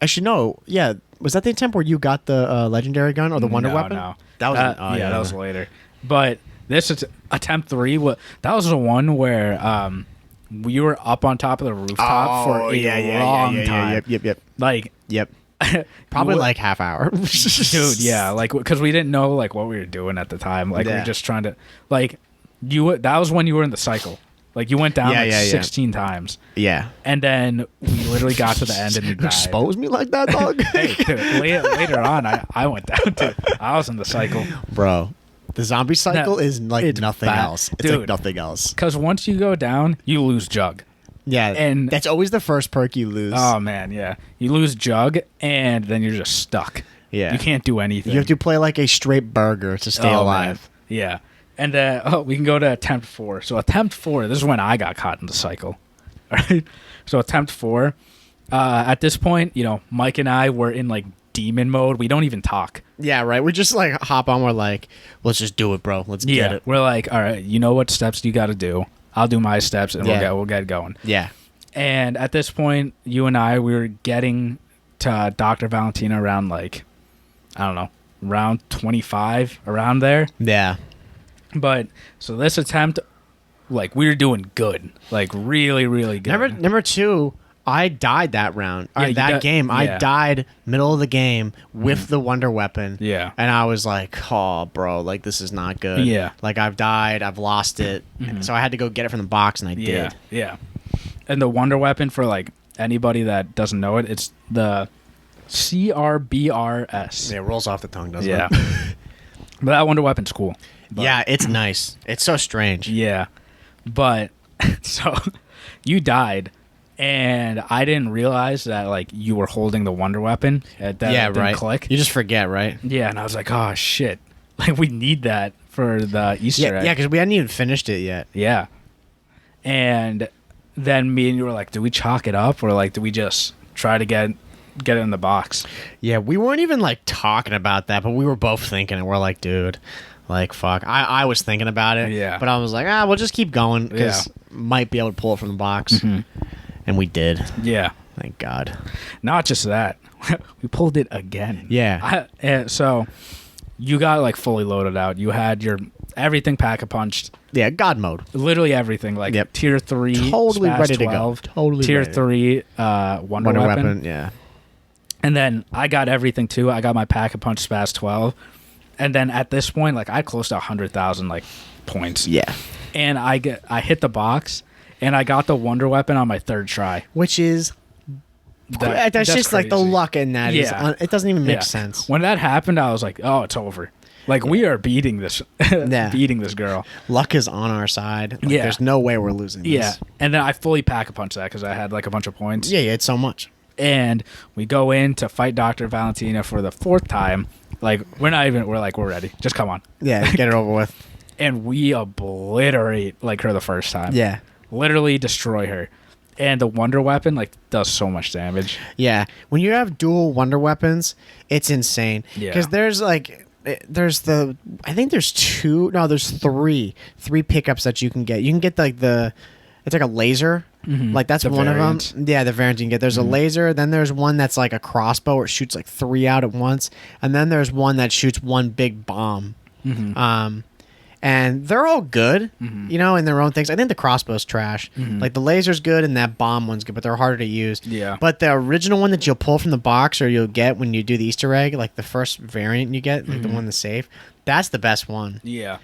actually no, yeah. Was that the attempt where you got the legendary gun or the wonder weapon? No, that was that was later. But this attempt 3, that was the one where we were up on top of the rooftop for a long time. Yep. Like, yep. Probably like half hour. Dude, yeah, like because we didn't know like what we were doing at the time. Like we were just trying to like that was when you were in the cycle. Like you went down Yeah, like yeah, 16 times. Yeah. And then we literally got to the end and you died. Expose me like that, dog? Hey, dude, later on, I went down too. I was in the cycle. Bro, the zombie cycle is like it's nothing bad. else. It's Dude, like nothing else. Because once you go down, you lose Jug. Yeah, and that's always the first perk you lose. Oh, man, yeah. You lose Jug, and then you're just stuck. Yeah. You can't do anything. You have to play like a straight burger to stay alive. Man. Yeah. And we can go to attempt 4. So attempt 4, this is when I got caught in the cycle. All right. So attempt 4. At this point, Mike and I were in like demon mode. We don't even talk. Yeah, right. We just like hop on. We're like, let's just do it, bro. Let's get it. We're like, all right, you know what steps you got to do. I'll do my steps, and we'll get going. Yeah. And at this point, you and I, we were getting to Dr. Valentina around like, I don't know, around 25, around there. Yeah. But so this attempt, like we were doing good, like really, really good. Number 2, I died that round. Game. Yeah. I died middle of the game with the wonder weapon. Yeah. And I was like, oh, bro, like this is not good. Yeah. Like I've died. I've lost it. So I had to go get it from the box, and I did. Yeah. And the wonder weapon, for like anybody that doesn't know it, it's the CRBRS. Yeah, it rolls off the tongue, doesn't it? Yeah. But that wonder weapon's cool. But, yeah, it's nice. It's so strange. Yeah. But so you died, and I didn't realize that like you were holding the wonder weapon. That didn't click. You just forget, right? Yeah, and I was like, oh shit. Like we need that for the Easter egg. Yeah, because we hadn't even finished it yet. Yeah. And then me and you were like, do we chalk it up, or like do we just try to get it in the box? Yeah, we weren't even like talking about that, but we were both thinking it. We're like, dude, like fuck. I was thinking about it. Yeah. But I was like, we'll just keep going because might be able to pull it from the box. And we did. Yeah. Thank God. Not just that. We pulled it again. Yeah. So you got like fully loaded out. You had your everything pack-a-punched. Yeah, God mode. Literally everything. Like tier 3. Totally Spaz ready 12, to go. Totally tier ready. 3 wonder weapon. Yeah. And then I got everything too. I got my pack-a-punch Spaz 12. And then at this point, like I had close to 100,000 like points. Yeah. And I hit the box, and I got the wonder weapon on my 3rd try. Which is that's just crazy. like the luck in that. Yeah. It doesn't even make sense. When that happened, I was like, oh, it's over. Like we are beating this beating this girl. Luck is on our side. Like, Yeah. There's no way we're losing this. Yeah. And then I fully pack-a-punch that because I had like a bunch of points. Yeah, it's so much. And we go in to fight Dr. Valentina for the 4th time. Like we're ready. Just come on. Yeah, get it over with. And we obliterate like her the first time. Yeah. Literally destroy her. And the wonder weapon like does so much damage. Yeah. When you have dual wonder weapons, it's insane. Yeah. Because there's there's three pickups that you can get. You can get like it's like a laser. Like that's The one variant. of them. Yeah, the variant you can get. There's a laser. Then there's one that's like a crossbow where it shoots like 3 out at once. And then there's one that shoots one big bomb. And they're all good, in their own things. I think the crossbow's trash. Like the laser's good and that bomb one's good, but they're harder to use. Yeah. But the original one that you'll pull from the box or you'll get when you do the Easter egg, like the first variant you get, like the one that's safe, that's the best one. Yeah.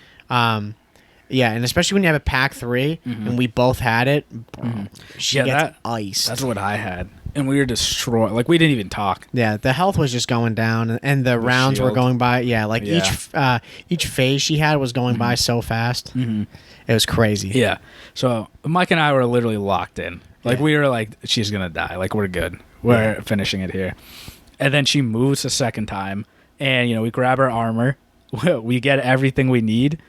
Yeah, and especially when you have a pack 3 and we both had it, bro, she gets iced. That's what I had. And we were destroyed. Like, we didn't even talk. Yeah, the health was just going down, and the rounds were shield. going by. Yeah, like each phase she had was going by so fast. It was crazy. Yeah. So Mike and I were literally locked in. Like, we were like, she's going to die. Like, we're good. We're finishing it here. And then she moves a second time, and, we grab her armor. We get everything we need.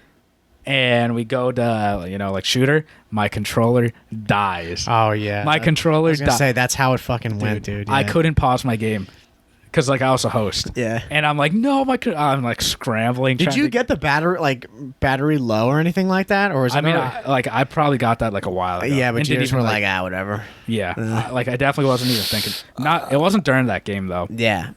And we go to, shoot her. My controller dies. Oh, yeah. My controller dies. I was going to say, that's how it fucking went, dude. Yeah. I couldn't pause my game because, I was a host. Yeah. And I'm like, no, I'm, scrambling. Did you get the battery low or anything like that? Or was it I probably got that, a while ago. Yeah, but you just were like, whatever. Yeah. I definitely wasn't even thinking. It wasn't during that game, though. Yeah.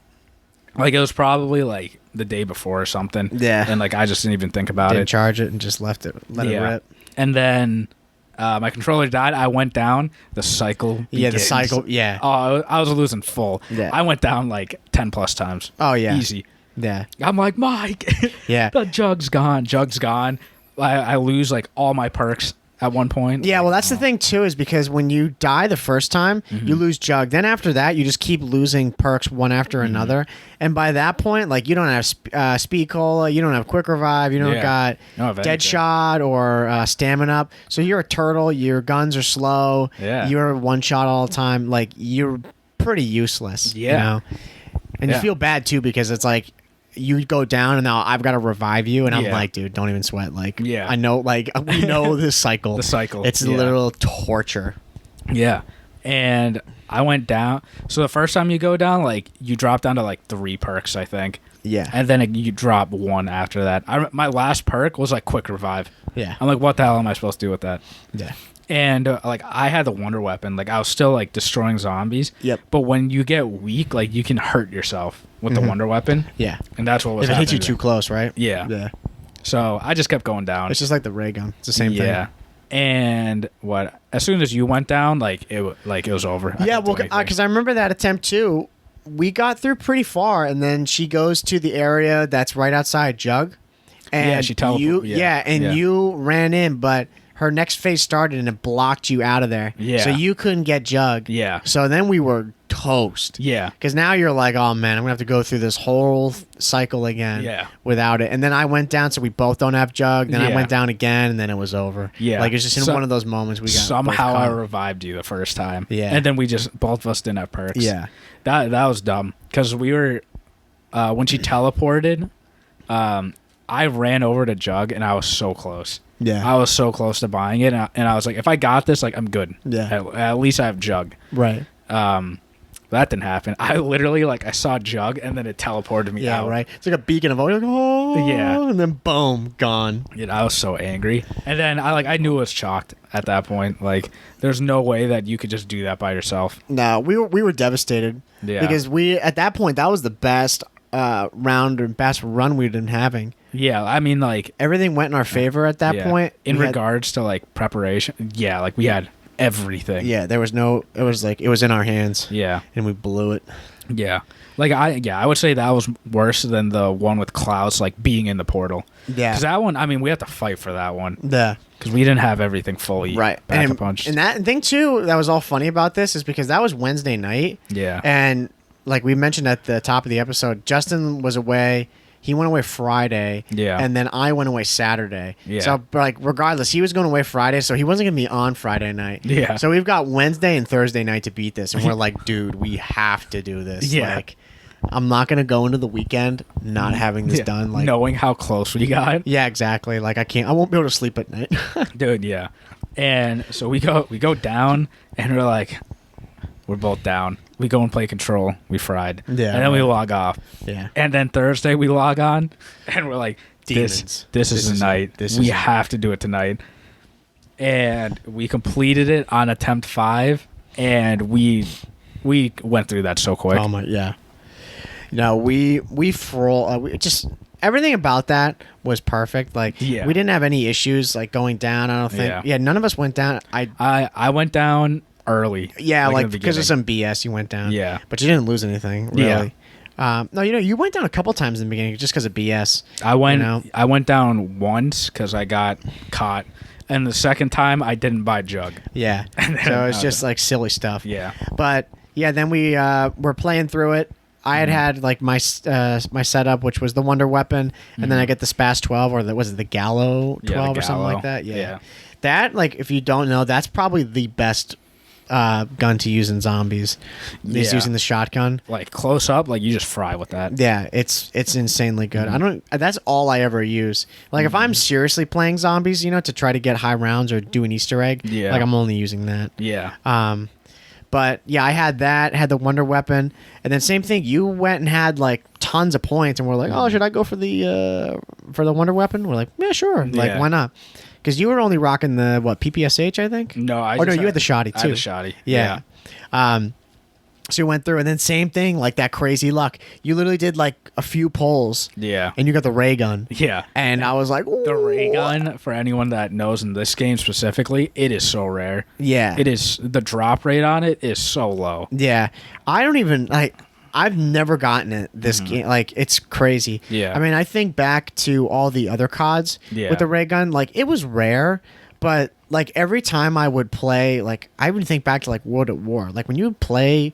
It was probably, the day before or something. Yeah. And, I just didn't even think about Didn't charge it and just let it rip. And then my controller died. I went down. The cycle begins. Yeah, the cycle. Yeah. Oh, I was losing full. Yeah. I went down, 10 plus times. Oh, yeah. Easy. Yeah. I'm like, Mike. Yeah. The jug's gone. I lose, all my perks at one point. Yeah, well, that's the thing, too, is because when you die the first time, you lose Jug. Then after that, you just keep losing perks one after another. And by that point, like, you don't have Speed Cola, you don't have Quick Revive, you don't got Dead Shot or Stamina Up. So you're a turtle, your guns are slow, you're one shot all the time. Like, you're pretty useless, you know? And you feel bad, too, because it's like, you go down and now I've got to revive you, and I'm like, dude, don't even sweat. Like, I know, like, we know this cycle. The cycle. It's literal torture. Yeah. And I went down. So the first time you go down, like, you drop down to like 3 perks, I think. Yeah. And then you drop 1 after that. My last perk was like Quick Revive. Yeah. I'm like, what the hell am I supposed to do with that? Yeah. And like, I had the Wonder Weapon. Like, I was still like destroying zombies. Yep. But when you get weak, like, you can hurt yourself with the Wonder Weapon. Yeah. And that's what was happening. If it hits you too close, right? Yeah. Yeah. So I just kept going down. It's just like the ray gun. It's the same thing. Yeah. And as soon as you went down, like it was over. Yeah, well, because I remember that attempt too. We got through pretty far, and then she goes to the area that's right outside Jug. And she teleported. You ran in, but her next phase started and it blocked you out of there. Yeah. So you couldn't get Jug. Yeah. So then we were toast. Yeah. Because now you're like, oh man, I'm gonna have to go through this whole cycle again. Yeah. Without it. And then I went down, so we both don't have Jug. Then I went down again, and then it was over. Yeah. Like it's just in one of those moments we got. Somehow I revived you the first time. Yeah. And then both of us didn't have perks. Yeah. That was dumb because we were when she teleported. I ran over to Jug and I was so close. Yeah. I was so close to buying it, and I was like, if I got this, like, I'm good. Yeah. At least I have Jug. Right. That didn't happen. I literally, like, I saw Jug, and then it teleported me out. Yeah, right. It's like a beacon of, you're like, oh. Yeah. And then boom, gone. Yeah, I was so angry. And then I knew it was chalked at that point. Like, there's no way that you could just do that by yourself. No, we were devastated. Yeah. Because at that point, that was the best round or best run we'd been having. Yeah, I mean, like, everything went in our favor at that point. In regards to, like, preparation, yeah, like, we had everything. Yeah, there was no, it was like, it was in our hands. Yeah. And we blew it. Yeah. Like, I would say that was worse than the one with Klaus, like, being in the portal. Yeah. Because that one, I mean, we had to fight for that one. Yeah. Because we didn't have everything fully punched. And that thing, too, that was all funny about this is because that was Wednesday night. Yeah. And, like we mentioned at the top of the episode, Justin was away. He went away Friday. Yeah. And then I went away Saturday. Yeah. So, like, regardless, he was going away Friday, so he wasn't going to be on Friday night. Yeah. So we've got Wednesday and Thursday night to beat this. And we're like, dude, we have to do this. Yeah. Like, I'm not going to go into the weekend not having this done. Like, knowing how close we got. Yeah, exactly. Like, I won't be able to sleep at night. Dude, yeah. And so we go down, and we're like, we're both down. We go and play Control. We fried. Yeah. And then we log off. Yeah. And then Thursday we log on, and we're like, Demons. This is the night. We have to do it tonight. And we completed it on attempt 5, and we went through that so quick. Oh my, yeah. No, we just everything about that was perfect. Like, we didn't have any issues like going down. I don't think. Yeah, none of us went down. I went down early. Yeah, like because of some BS, you went down. Yeah, but you didn't lose anything. Really. Yeah. No, you went down a couple times in the beginning just because of BS. I went down once because I got caught, and the second time I didn't buy Jug. Yeah. So it's just like silly stuff. Yeah. But yeah, then we were playing through it. I had like my setup, which was the Wonder Weapon, and then I get the Spas 12, or was it the Gallo 12 or something like that? Yeah. That, like, if you don't know, that's probably the best gun to use in zombies. Is using the shotgun. Like close up, like you just fry with that. Yeah, it's insanely good. That's all I ever use. Like if I'm seriously playing zombies, to try to get high rounds or do an Easter egg, like I'm only using that. Yeah. But yeah, I had the Wonder Weapon, and then same thing. You went and had like tons of points, and we're like, oh, should I go for the Wonder Weapon? We're like, yeah, sure. Like, why not? Because you were only rocking the PPSH, I think. No, you had the shoddy too. I had the shoddy. Yeah. So you went through, and then same thing, like that crazy luck. You literally did like a few pulls. Yeah. And you got the ray gun. Yeah. And I was like, ooh. The ray gun, for anyone that knows in this game specifically, it is so rare. Yeah. It is. The drop rate on it is so low. Yeah. I don't even like. I've never gotten it this game. Like, it's crazy. Yeah. I mean, I think back to all the other CODs with the ray gun. Like, it was rare, But like every time I would play, like I would think back to like World at War. Like when you would play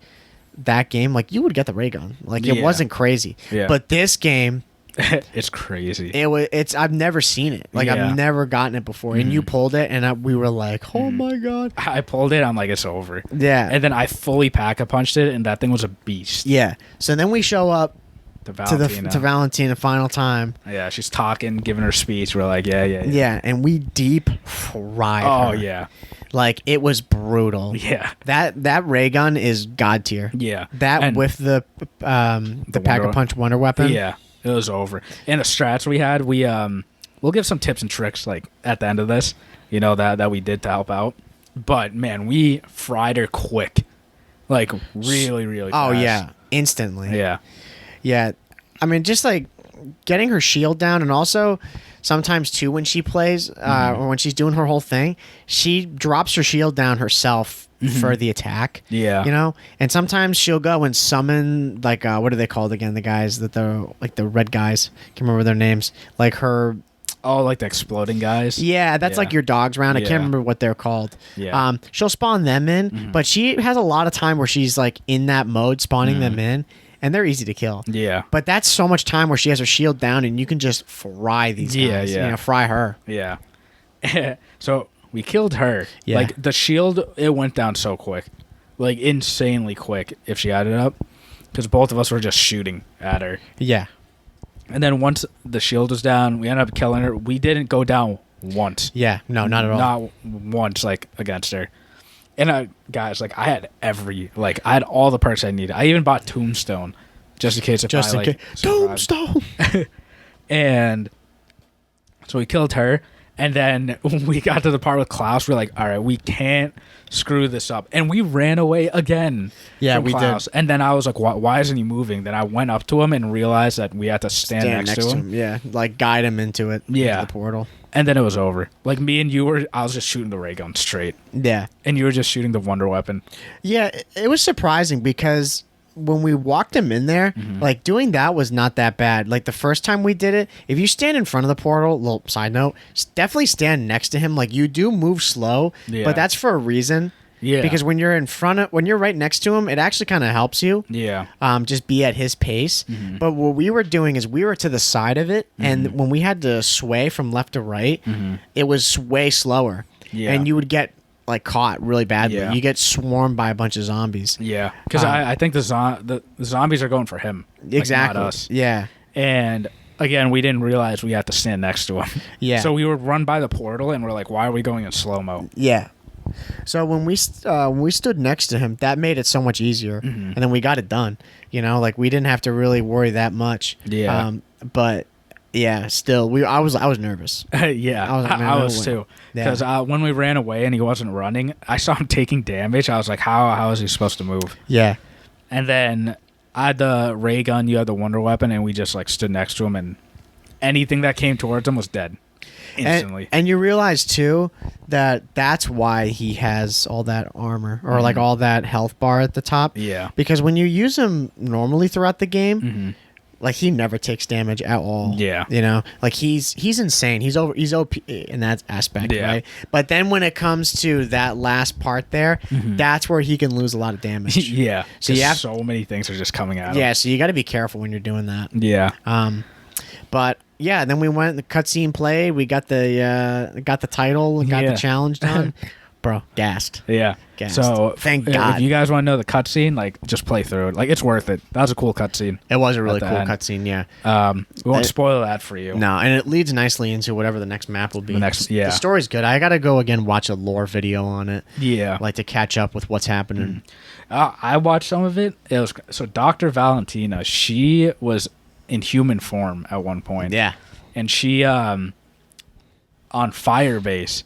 that game, like you would get the ray gun. Like it wasn't crazy. Yeah. But this game, it's crazy. It's I've never seen it. Like I've never gotten it before. And you pulled it, and we were like, oh my god. I pulled it. I'm like, it's over. Yeah. And then I fully pack-a-punched it, and that thing was a beast. Yeah. So then we show up to Valentina. To Valentina final time. Yeah, she's talking, giving her speech. We're like, yeah. Yeah, and we deep fried her. Oh yeah. Like it was brutal. Yeah. That ray gun is god tier. Yeah. That and with the pack-a-punch wonder weapon. Yeah. It was over. And the strats we had, we'll give some tips and tricks like at the end of this, that we did to help out. But man, we fried her quick. Like really, really fast. Oh yeah. Instantly. Yeah. Yeah. I mean, just like getting her shield down, and also sometimes too when she plays or when she's doing her whole thing, she drops her shield down herself for the attack. Yeah. And sometimes she'll go and summon like what are they called again? The guys that the red guys. Can't remember their names. Like her. Oh, like the exploding guys. Yeah, that's like your dogs round. I can't remember what they're called. Yeah. She'll spawn them in, but she has a lot of time where she's like in that mode spawning them in. And they're easy to kill. Yeah. But that's so much time where she has her shield down and you can just fry these guys. Yeah. Fry her. Yeah. So we killed her. Yeah. Like the shield, it went down so quick. Like insanely quick if she had it up. Because both of us were just shooting at her. Yeah. And then once the shield was down, we ended up killing her. We didn't go down once. Yeah. No, not at all. Not once, like, against her. And guys, like I had all the perks I needed. I even bought Tombstone just in case. Tombstone. And so we killed her, and then when we got to the part with Klaus, we're like, all right, we can't screw this up, and we ran away again. Yeah, from we Klaus. did. And then I was like, why isn't he moving? Then I went up to him and realized that we had to stand next to him. Yeah, like guide him into it. Yeah, into the portal. And then it was over. Like me and you I was just shooting the ray gun straight. Yeah. And you were just shooting the wonder weapon. Yeah, it was surprising because when we walked him in there, like doing that was not that bad. Like the first time we did it, if you stand in front of the portal, little side note, definitely stand next to him. Like you do move slow, but that's for a reason. Yeah. Because when you're when you're right next to him, it actually kind of helps you. Yeah. Just be at his pace. But what we were doing is we were to the side of it, and when we had to sway from left to right, it was way slower. Yeah. And you would get like caught really badly. Yeah. You get swarmed by a bunch of zombies. Yeah. Because I think the zombies are going for him. Exactly. Like, not us. Yeah. And again, we didn't realize we had to stand next to him. Yeah. So we would run by the portal, and we're like, why are we going in slow-mo? Yeah. So when we stood next to him, that made it so much easier, and then we got it done. Like we didn't have to really worry that much. Yeah. But yeah, still, I was nervous. Yeah, I was too. Because when we ran away and he wasn't running, I saw him taking damage. I was like, how is he supposed to move? Yeah. And then I had the ray gun, you had the wonder weapon, and we just like stood next to him, and anything that came towards him was dead. Instantly. And you realize too that that's why he has all that armor or like all that health bar at the top. Yeah. Because when you use him normally throughout the game, like he never takes damage at all. Yeah. Like he's insane. He's OP in that aspect, Yeah. right? But then when it comes to that last part there, that's where he can lose a lot of damage. Yeah. So so many things are just coming at him. Yeah, so you got to be careful when you're doing that. Yeah. But yeah, then we went. The cutscene played. We got the title. Got the challenge done. Bro, gassed. Yeah. Gassed. So thank God. If you guys want to know the cutscene, like just play through it. Like it's worth it. That was a cool cutscene. It was a really cool end. cutscene. Yeah. We won't spoil that for you. No, and it leads nicely into whatever the next map will be. The story's good. I gotta go again watch a lore video on it. Yeah. Like to catch up with what's happening. I watched some of it. It was so Dr. Valentina. She was in human form at one point. Yeah. And she on Firebase.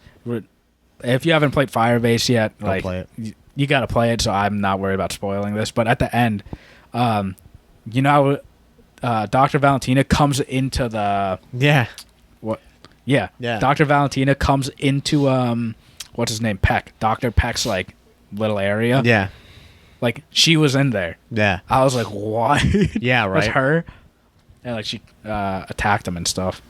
If you haven't played Firebase yet, Go like play it. You got to play it. So I'm not worried about spoiling this. But at the end, Dr. Valentina comes into the Yeah. Yeah. Yeah. Dr. Valentina comes into what's his name? Peck. Dr. Peck's like little area. Yeah. Like she was in there. Yeah. I was like, what? Yeah, right. That's her. And like she attacked him and stuff.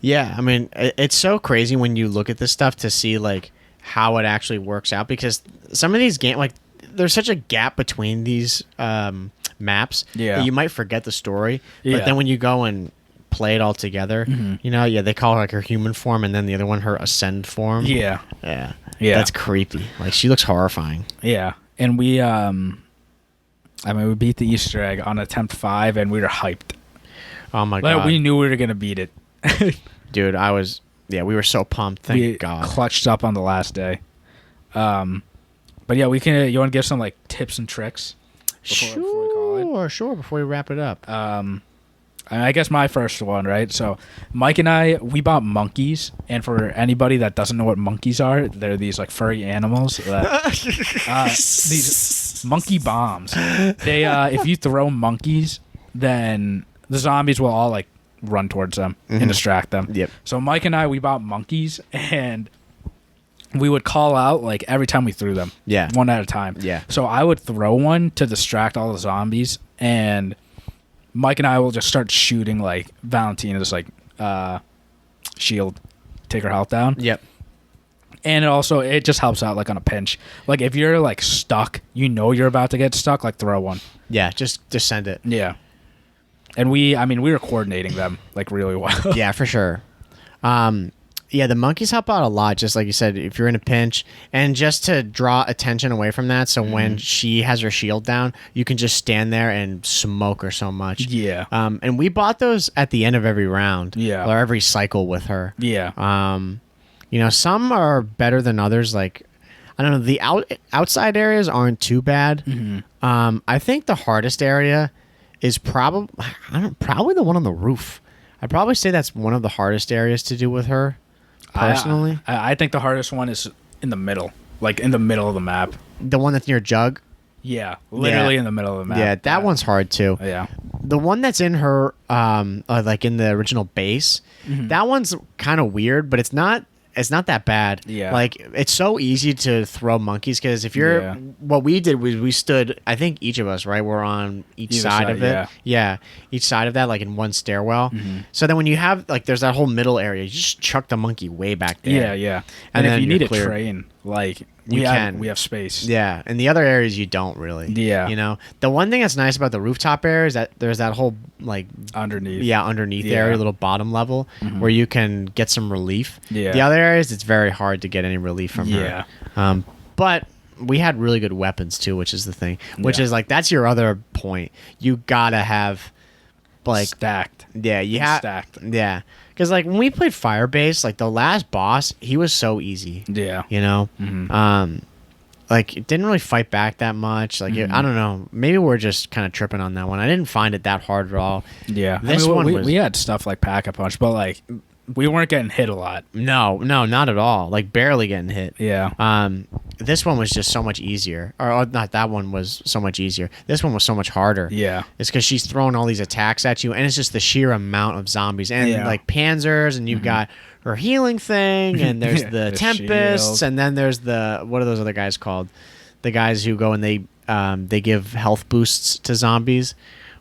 Yeah, I mean, it's so crazy when you look at this stuff to see like how it actually works out, because some of these games, like, there's such a gap between these maps that you might forget the story. But then when you go and play it all together, they call her like her human form, and then the other one her ascend form. Yeah. That's creepy. Like, she looks horrifying. Yeah, and we we beat the Easter egg on attempt 5, and we were hyped. Oh my god, we knew we were gonna beat it. Dude, we were so pumped. Thank God. Clutched up on the last day. But yeah, you want to give some like tips and tricks before we call it? Sure, before we wrap it up. I guess my first one, right? So Mike and I, we bought monkeys, and for anybody that doesn't know what monkeys are, they're these like furry animals that these monkey bombs. They if you throw monkeys, then the zombies will all like run towards them and distract them. Yep. So Mike and I, we bought monkeys, and we would call out like every time we threw them. Yeah. One at a time. Yeah. So I would throw one to distract all the zombies, and Mike and I will just start shooting like Valentina's like shield, take her health down. Yep. And it just helps out like on a pinch. Like if you're like stuck, you're about to get stuck, like throw one. Yeah, just send it. Yeah. And we were coordinating them like really well. Yeah, for sure. Yeah, the monkeys help out a lot, just like you said, if you're in a pinch, and just to draw attention away from that, so when she has her shield down, you can just stand there and smoke her so much. Yeah. And we bought those at the end of every round. Yeah. Or every cycle with her. Yeah. Some are better than others. Like, I don't know, the outside areas aren't too bad. I think the hardest area is probably the one on the roof. I'd probably say that's one of the hardest areas to do with her. Personally, I think the hardest one is in the middle, like in the middle of the map. The one that's near Jug? Yeah, literally in the middle of the map. Yeah, that one's hard too. Yeah. The one that's in her, like in the original base, that one's kind of weird, but it's not that bad. Yeah. Like, it's so easy to throw monkeys, because if you're... What we did was we stood... I think each of us, right? We're on each side of it. Yeah. Each side of that, like in one stairwell. So then when you have... Like, there's that whole middle area. You just chuck the monkey way back there. Yeah. And if then you need a clear. train, like... We have space. Yeah, and the other areas you don't really. Yeah. The one thing that's nice about the rooftop area is that there's that whole like underneath area, little bottom level where you can get some relief. Yeah. The other areas, it's very hard to get any relief from her. But we had really good weapons too, which is the thing. Which is like, that's your other point. You gotta have like stacked. Yeah, you have stacked. Yeah. Because, like, when we played Firebase, like, the last boss, he was so easy. Yeah. Like, it didn't really fight back that much. Like, I don't know. Maybe we're just kind of tripping on that one. I didn't find it that hard at all. Yeah. This we had stuff like Pack-a-Punch, but, like, we weren't getting hit a lot. No, not at all. Like, barely getting hit. Yeah. This one was just so much easier. Or not, that one was so much easier. This one was so much harder. Yeah. It's because she's throwing all these attacks at you, and it's just the sheer amount of zombies. And, like, Panzers, and you've got her healing thing, and there's the Tempests, shield. and then there's the... What are those other guys called? The guys who go and they give health boosts to zombies.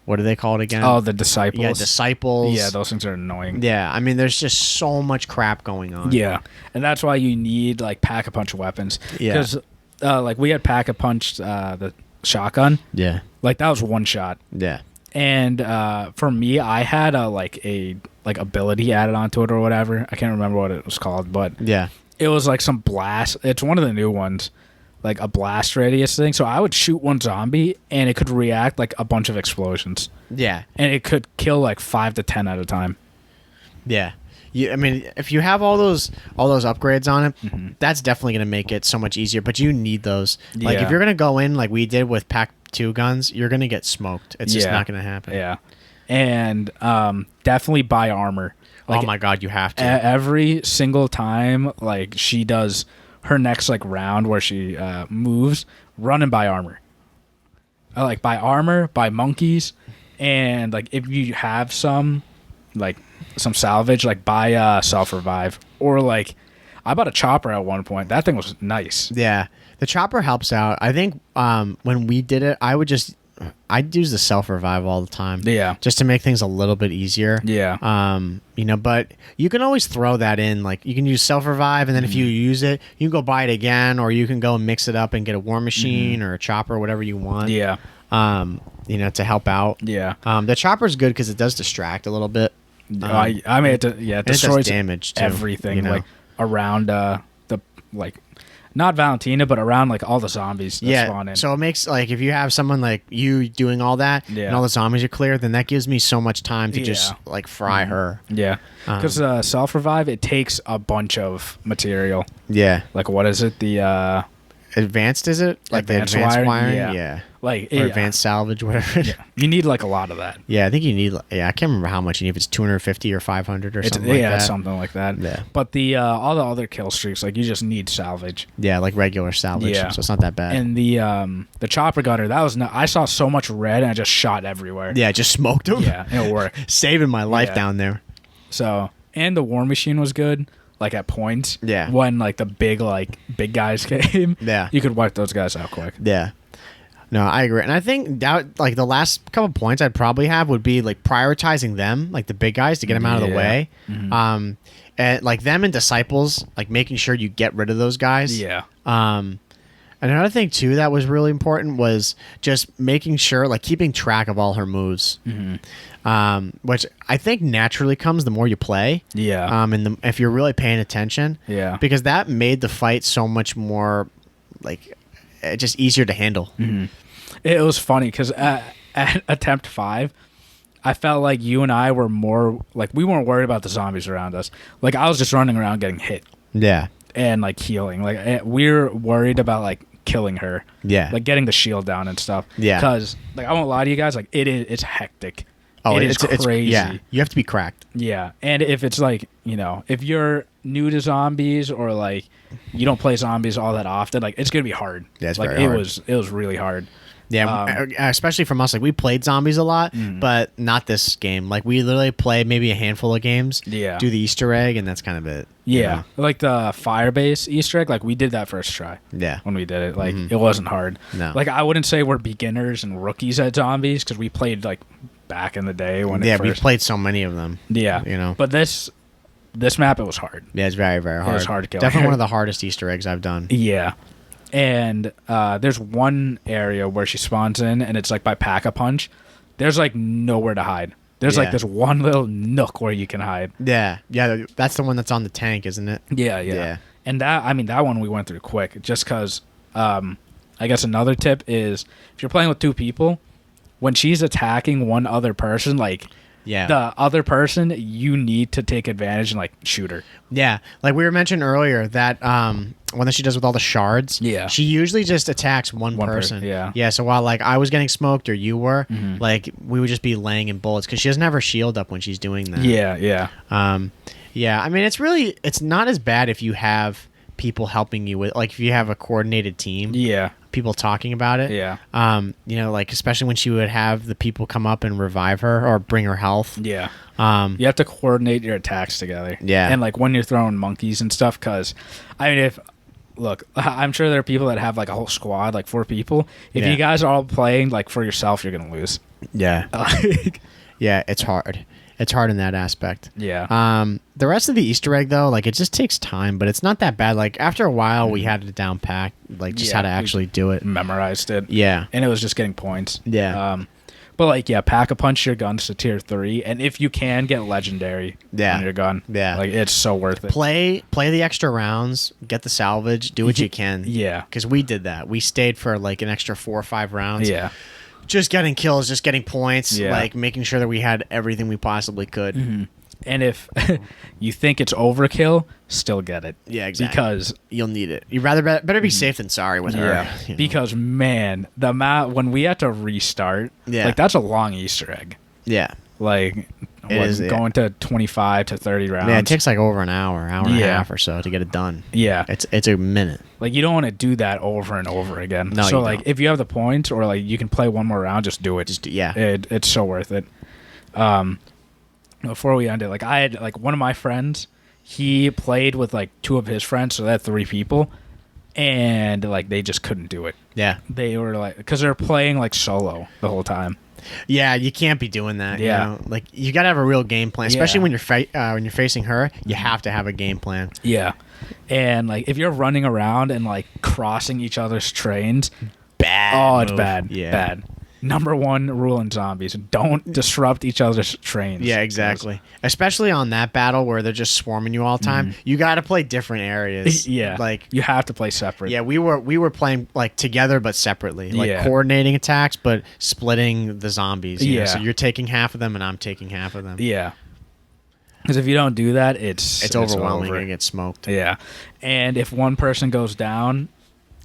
What are they called again? Oh, the Disciples. Yeah, Disciples. Yeah, those things are annoying. Yeah, I mean, there's just so much crap going on. Yeah, and that's why you need, like, Pack-a-Punch weapons. Yeah. Because, like, we had Pack-a-Punch, the shotgun. Yeah. Like, that was one shot. Yeah. And for me, I had a ability added onto it or whatever. I can't remember what it was called, but Yeah. it was like some blast. It's one of the new ones, like a blast radius thing. So I would shoot one zombie, and it could react like a bunch of explosions. Yeah. And it could kill like 5 to 10 at a time. Yeah. I mean, if you have all those upgrades on it, that's definitely going to make it so much easier. But you need those. Like, if you're going to go in like we did with Pack 2 guns, you're going to get smoked. It's just not going to happen. Yeah. And definitely buy armor. Like, oh my God, you have to. Every single time, like, she does her next like round where she moves, run and buy armor. I like buy armor, buy monkeys, and like if you have some salvage, like buy self revive, or like I bought a chopper at one point. That thing was nice. Yeah, the chopper helps out. I think when we did it, I would just I'd use the self-revive all the time. Yeah. Just to make things a little bit easier. Yeah. But you can always throw that in. Like, you can use self-revive, and then if you use it, you can go buy it again, or you can go and mix it up and get a war machine or a chopper, whatever you want. Yeah. To help out. Yeah. The chopper's good because it does distract a little bit. It destroys damage too, everything, like around not Valentina, but around like all the zombies that spawn in. So it makes, like, if you have someone like you doing all that and all the zombies are clear, then that gives me so much time to just like fry her. Yeah, because self-revive, it takes a bunch of material. Yeah. Like, what is it? The advanced, is it? Like advanced the advanced wiring? wiring? Yeah. Like, or advanced salvage, whatever. Yeah. You need like a lot of that. Yeah, I think you need. Yeah, I can't remember how much you need. If it's 250 or 500 or something like that. Yeah, something like that. Yeah. But the all the other kill streaks, like, you just need salvage. Yeah, like regular salvage. Yeah. So it's not that bad. And the chopper gunner, that was I saw so much red and I just shot everywhere. Yeah, just smoked them. Yeah, it worked. Saving my life down there. So, and the war machine was good. Like, at points. Yeah. When like the big guys came. Yeah. You could wipe those guys out quick. Yeah. No, I agree. And I think that, like, the last couple points I'd probably have would be like prioritizing them, like the big guys, to get them out of the way. Mm-hmm. And like them and disciples, like making sure you get rid of those guys. Yeah. Another thing too that was really important was just making sure, like, keeping track of all her moves. Which I think naturally comes the more you play. Yeah. And if you're really paying attention. Yeah. Because that made the fight so much more, like, just easier to handle. Mm-hmm. It was funny because at attempt 5, I felt like you and I were more like, we weren't worried about the zombies around us. Like, I was just running around getting hit. Yeah. And like healing. Like, we're worried about like killing her. Yeah. Like getting the shield down and stuff. Yeah. Because, like, I won't lie to you guys, like, it's hectic. Oh, it's crazy. Yeah. You have to be cracked. Yeah. And if it's like, if you're new to zombies or like you don't play zombies all that often, like, it's gonna be hard. Yeah, it's like, very hard. It was really hard. Yeah, especially from us. Like, we played zombies a lot, but not this game. Like, we literally play maybe a handful of games. Yeah. Do the Easter egg, and that's kind of it. Yeah. Like the Firebase Easter egg, like, we did that first try. Yeah. When we did it. Like, it wasn't hard. No. Like, I wouldn't say we're beginners and rookies at zombies because we played, like, back in the day when we played so many of them. Yeah. But this map, it was hard. Yeah, it's very, very hard. It was hard to kill. Definitely one of the hardest Easter eggs I've done. Yeah. And there's one area where she spawns in, and it's like by Pack-a-Punch. There's like nowhere to hide. There's like this one little nook where you can hide. Yeah. Yeah, that's the one that's on the tank, isn't it? Yeah. And that one we went through quick just because I guess another tip is if you're playing with 2 people, when she's attacking one other person, like, the other person, you need to take advantage and like shoot her. Yeah, like we were mentioning earlier that one that she does with all the shards. Yeah, she usually just attacks one person. Yeah. So while like I was getting smoked or you were, like we would just be laying in bullets because she doesn't have her shield up when she's doing that. Yeah. Yeah. I mean, it's not as bad if you have people helping you with, like, if you have a coordinated team. Yeah. People talking about it. Yeah. Like, especially when she would have the people come up and revive her or bring her health. Yeah. You have to coordinate your attacks together. Yeah. And like when you're throwing monkeys and stuff, because I mean, I'm sure there are people that have like a whole squad, like 4 people. If you guys are all playing like for yourself, you're gonna lose. Yeah. Yeah, it's hard. It's hard in that aspect. Yeah. The rest of the Easter egg, though, like, it just takes time, but it's not that bad. Like, after a while, we had it down packed, like, just how to actually do it. Memorized it. Yeah. And it was just getting points. Yeah. But, like, Pack-a-Punch your guns to tier 3, and if you can, get Legendary on your gun. Yeah. Like, it's so worth it. Play the extra rounds, get the salvage, do what you can. Yeah. Because we did that. We stayed for, like, an extra 4 or 5 rounds. Yeah. Just getting kills, just getting points, like making sure that we had everything we possibly could. Mm-hmm. And if you think it's overkill, still get it. Yeah, exactly. Because you'll need it. You better be safe than sorry with her. Yeah. Because man, the map when we had to restart, like that's a long Easter egg. Yeah. Like going to 25 to 30 rounds. Yeah, it takes like over an hour and a half or so to get it done. Yeah. It's a minute. Like you don't want to do that over and over again. No, so like if you have the points or like you can play one more round, just do it. It's so worth it. Before we end it, like I had like one of my friends, he played with like 2 of his friends, so they had 3 people. and like they just couldn't do it. Yeah. They were like, because they're playing like solo the whole time. Yeah, you can't be doing that. Yeah. You know? Like you gotta have a real game plan, especially Yeah. when you're facing her. You have to have a game plan. Yeah, and like if you're running around and like crossing each other's trains, Bad. oh, it's move. bad. Yeah. Bad. Number one rule in zombies: don't disrupt each other's trains. Yeah, exactly. Especially on that battle where they're just swarming you all the time. You got to play different areas. Yeah, like you have to play separate. yeah, we were playing like together but separately, like Yeah. coordinating attacks but splitting the zombies. You know? Yeah. So you're taking half of them and I'm taking half of them. Yeah. Because if you don't do that, it's overwhelming. over. You get smoked. Yeah, and if one person goes down,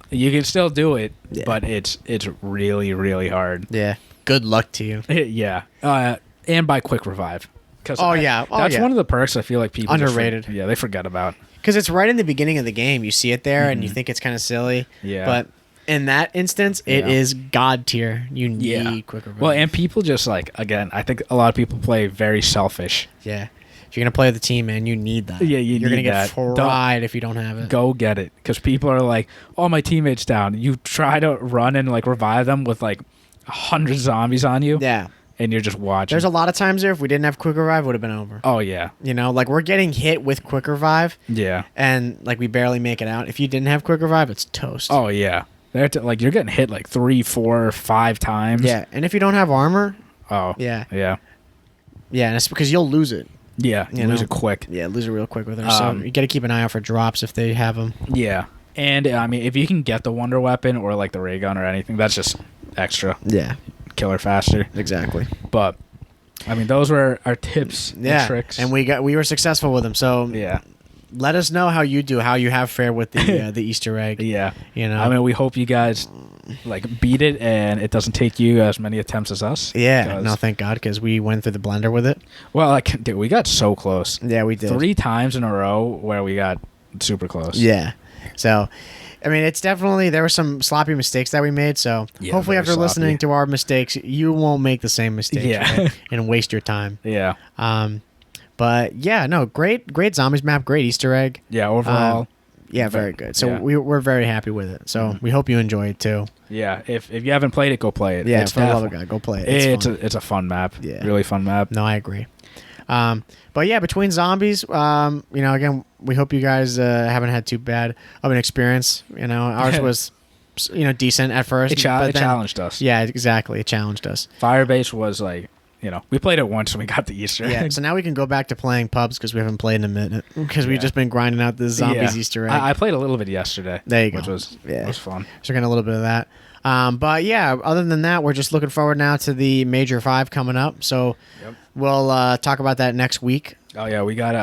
you can still do it, Yeah. but it's really really hard. Yeah. Good luck to you. Yeah, and by quick revive. Cause that's one of the perks I feel like people Underrated. They forget about. Because it's right in the beginning of the game. You see it there, and you think it's kind of silly. Yeah. But in that instance, it is God tier. You need quick revive. Well, and people just like, again, I think a lot of people play very selfish. Yeah. If you're going to play with the team, man, you need that. Yeah, you're need gonna get that. fried if you don't have it. Go get it. Because people are like, oh, my teammate's down. You try to run and like revive them with like 100 zombies on you. Yeah. And you're just watching. There's a lot of times there, if we didn't have quick revive, it would have been over. Oh, yeah. You know, like we're getting hit with quick revive. Yeah. And like we barely make it out. If you didn't have quick revive, it's toast. Oh, yeah. Like you're getting hit like 3, 4, 5 times. Yeah. And if you don't have armor. Oh. Yeah. Yeah. Yeah. And it's because you'll lose it. Yeah. You lose it quick. Yeah. Lose it real quick with her. So you got to keep an eye out for drops if they have them. Yeah. And I mean, if you can get the wonder weapon or like the ray gun or anything, that's just extra. Yeah. Kill her faster. Exactly. But I mean, those were our tips and tricks. And we were successful with them. So yeah. Let us know how you do, how you have fared with the the Easter egg. Yeah. You know. I mean, we hope you guys like beat it and it doesn't take you as many attempts as us. Yeah. No, thank God, because we went through the blender with it. Well, like, dude, we got so close. Yeah, we did. 3 times in a row where we got super close. Yeah. So, I mean, it's definitely, there were some sloppy mistakes that we made. So, hopefully after listening to our mistakes, you won't make the same mistakes right? and waste your time. Yeah. But yeah, no, great zombies map, great Easter egg. Yeah, overall. Yeah, very good. So we're very happy with it. So we hope you enjoy it too. Yeah, if you haven't played it, go play it. Yeah, it's for the love of God, go play it. It's a fun map. Yeah, really fun map. No, I agree. But yeah, between zombies, you know, again, we hope you guys haven't had too bad of an experience. You know, ours was, you know, decent at first. It challenged us. Yeah, exactly. It challenged us. Firebase was like, you know, we played it once and we got the Easter egg. Yeah, so now we can go back to playing pubs because we haven't played in a minute because we've just been grinding out the zombies Easter egg. I played a little bit yesterday. There you go. Which was fun. So we're getting a little bit of that. But yeah, other than that, we're just looking forward now to the Major 5 coming up. So we'll talk about that next week. Oh yeah, we got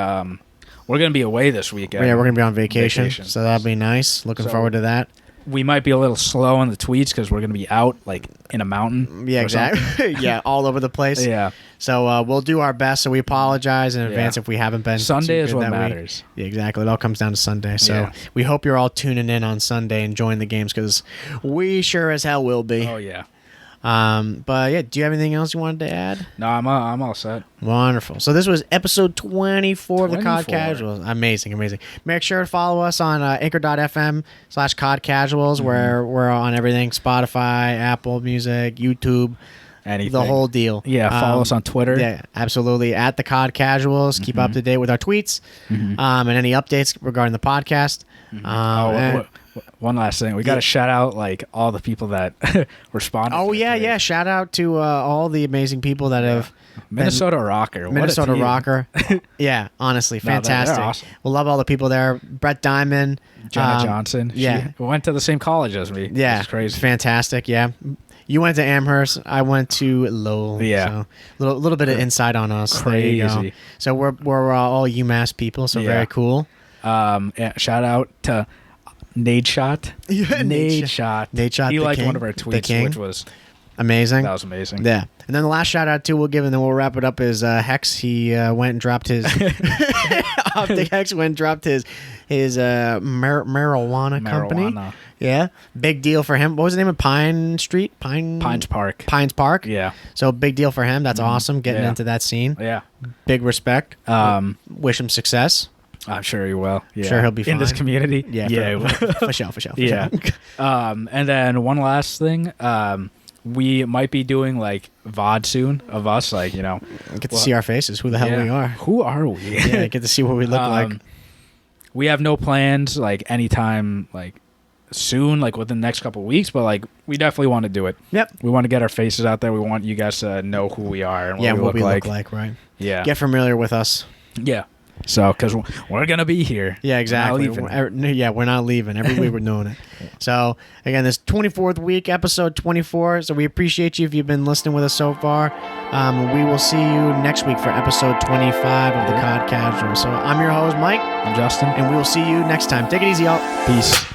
we're gonna be away this weekend. Yeah, we're gonna be on vacation. So that'll be nice. Looking forward to that. We might be a little slow on the tweets because we're gonna be out like in a mountain. Yeah, exactly. Yeah, all over the place. Yeah. So we'll do our best. So we apologize in advance if we haven't been. Sunday is what matters. Yeah, exactly. It all comes down to Sunday. So we hope you're all tuning in on Sunday, enjoying the games because we sure as hell will be. Oh yeah. But yeah, do you have anything else you wanted to add? No, I'm all set. Wonderful. So this was episode 24 of the COD Casuals. Amazing. Make sure to follow us on anchor.fm/COD Casuals where we're on everything: Spotify, Apple Music, YouTube, anything. The whole deal. Yeah, follow us on Twitter. Yeah, absolutely. At the COD Casuals. Keep up to date with our tweets and any updates regarding the podcast. One last thing. We got to shout out like all the people that responded. Oh, yeah, today. yeah. Shout out to all the amazing people that have... Minnesota Rocker. Minnesota Rocker. Yeah, honestly, fantastic. They're awesome. We love all the people there. Brett Diamond. Jenna Johnson. Yeah. She went to the same college as me. Yeah. It's crazy. Fantastic, yeah. You went to Amherst. I went to Lowell. Yeah. So little bit of insight on us. Crazy. There you go. So we're all UMass people, so very cool. Shout out to Nade Shot. Nade Shot. He liked king, one of our tweets, which was amazing. That was amazing. Yeah. And then the last shout out too we'll give, and then we'll wrap it up, is Hex. He went and dropped his Optic Hex went and dropped his marijuana company. Yeah. Big deal for him. What was the name of Pines Park? Pines Park. Yeah. So big deal for him. That's awesome. Getting into that scene. Yeah. Big respect. Wish him success. I'm sure he will. Yeah. Sure he'll be fine. In this community. Yeah, for sure. Yeah. And then one last thing. We might be doing like VOD soon of us, like, get to see our faces, who the hell we are. Who are we? Yeah, get to see what we look like. We have no plans like anytime like soon, like within the next couple of weeks, but like we definitely want to do it. Yep. We want to get our faces out there. We want you guys to know who we are and what we look like. Right. Yeah. Get familiar with us. Yeah. So, because we're going to be here. Yeah, exactly. We're not leaving. Every week we're doing it. So, again, this 24th week, episode 24. So, we appreciate you if you've been listening with us so far. We will see you next week for episode 25 of the COD Casuals. So, I'm your host, Mike. I'm Justin. And we will see you next time. Take it easy, y'all. Peace.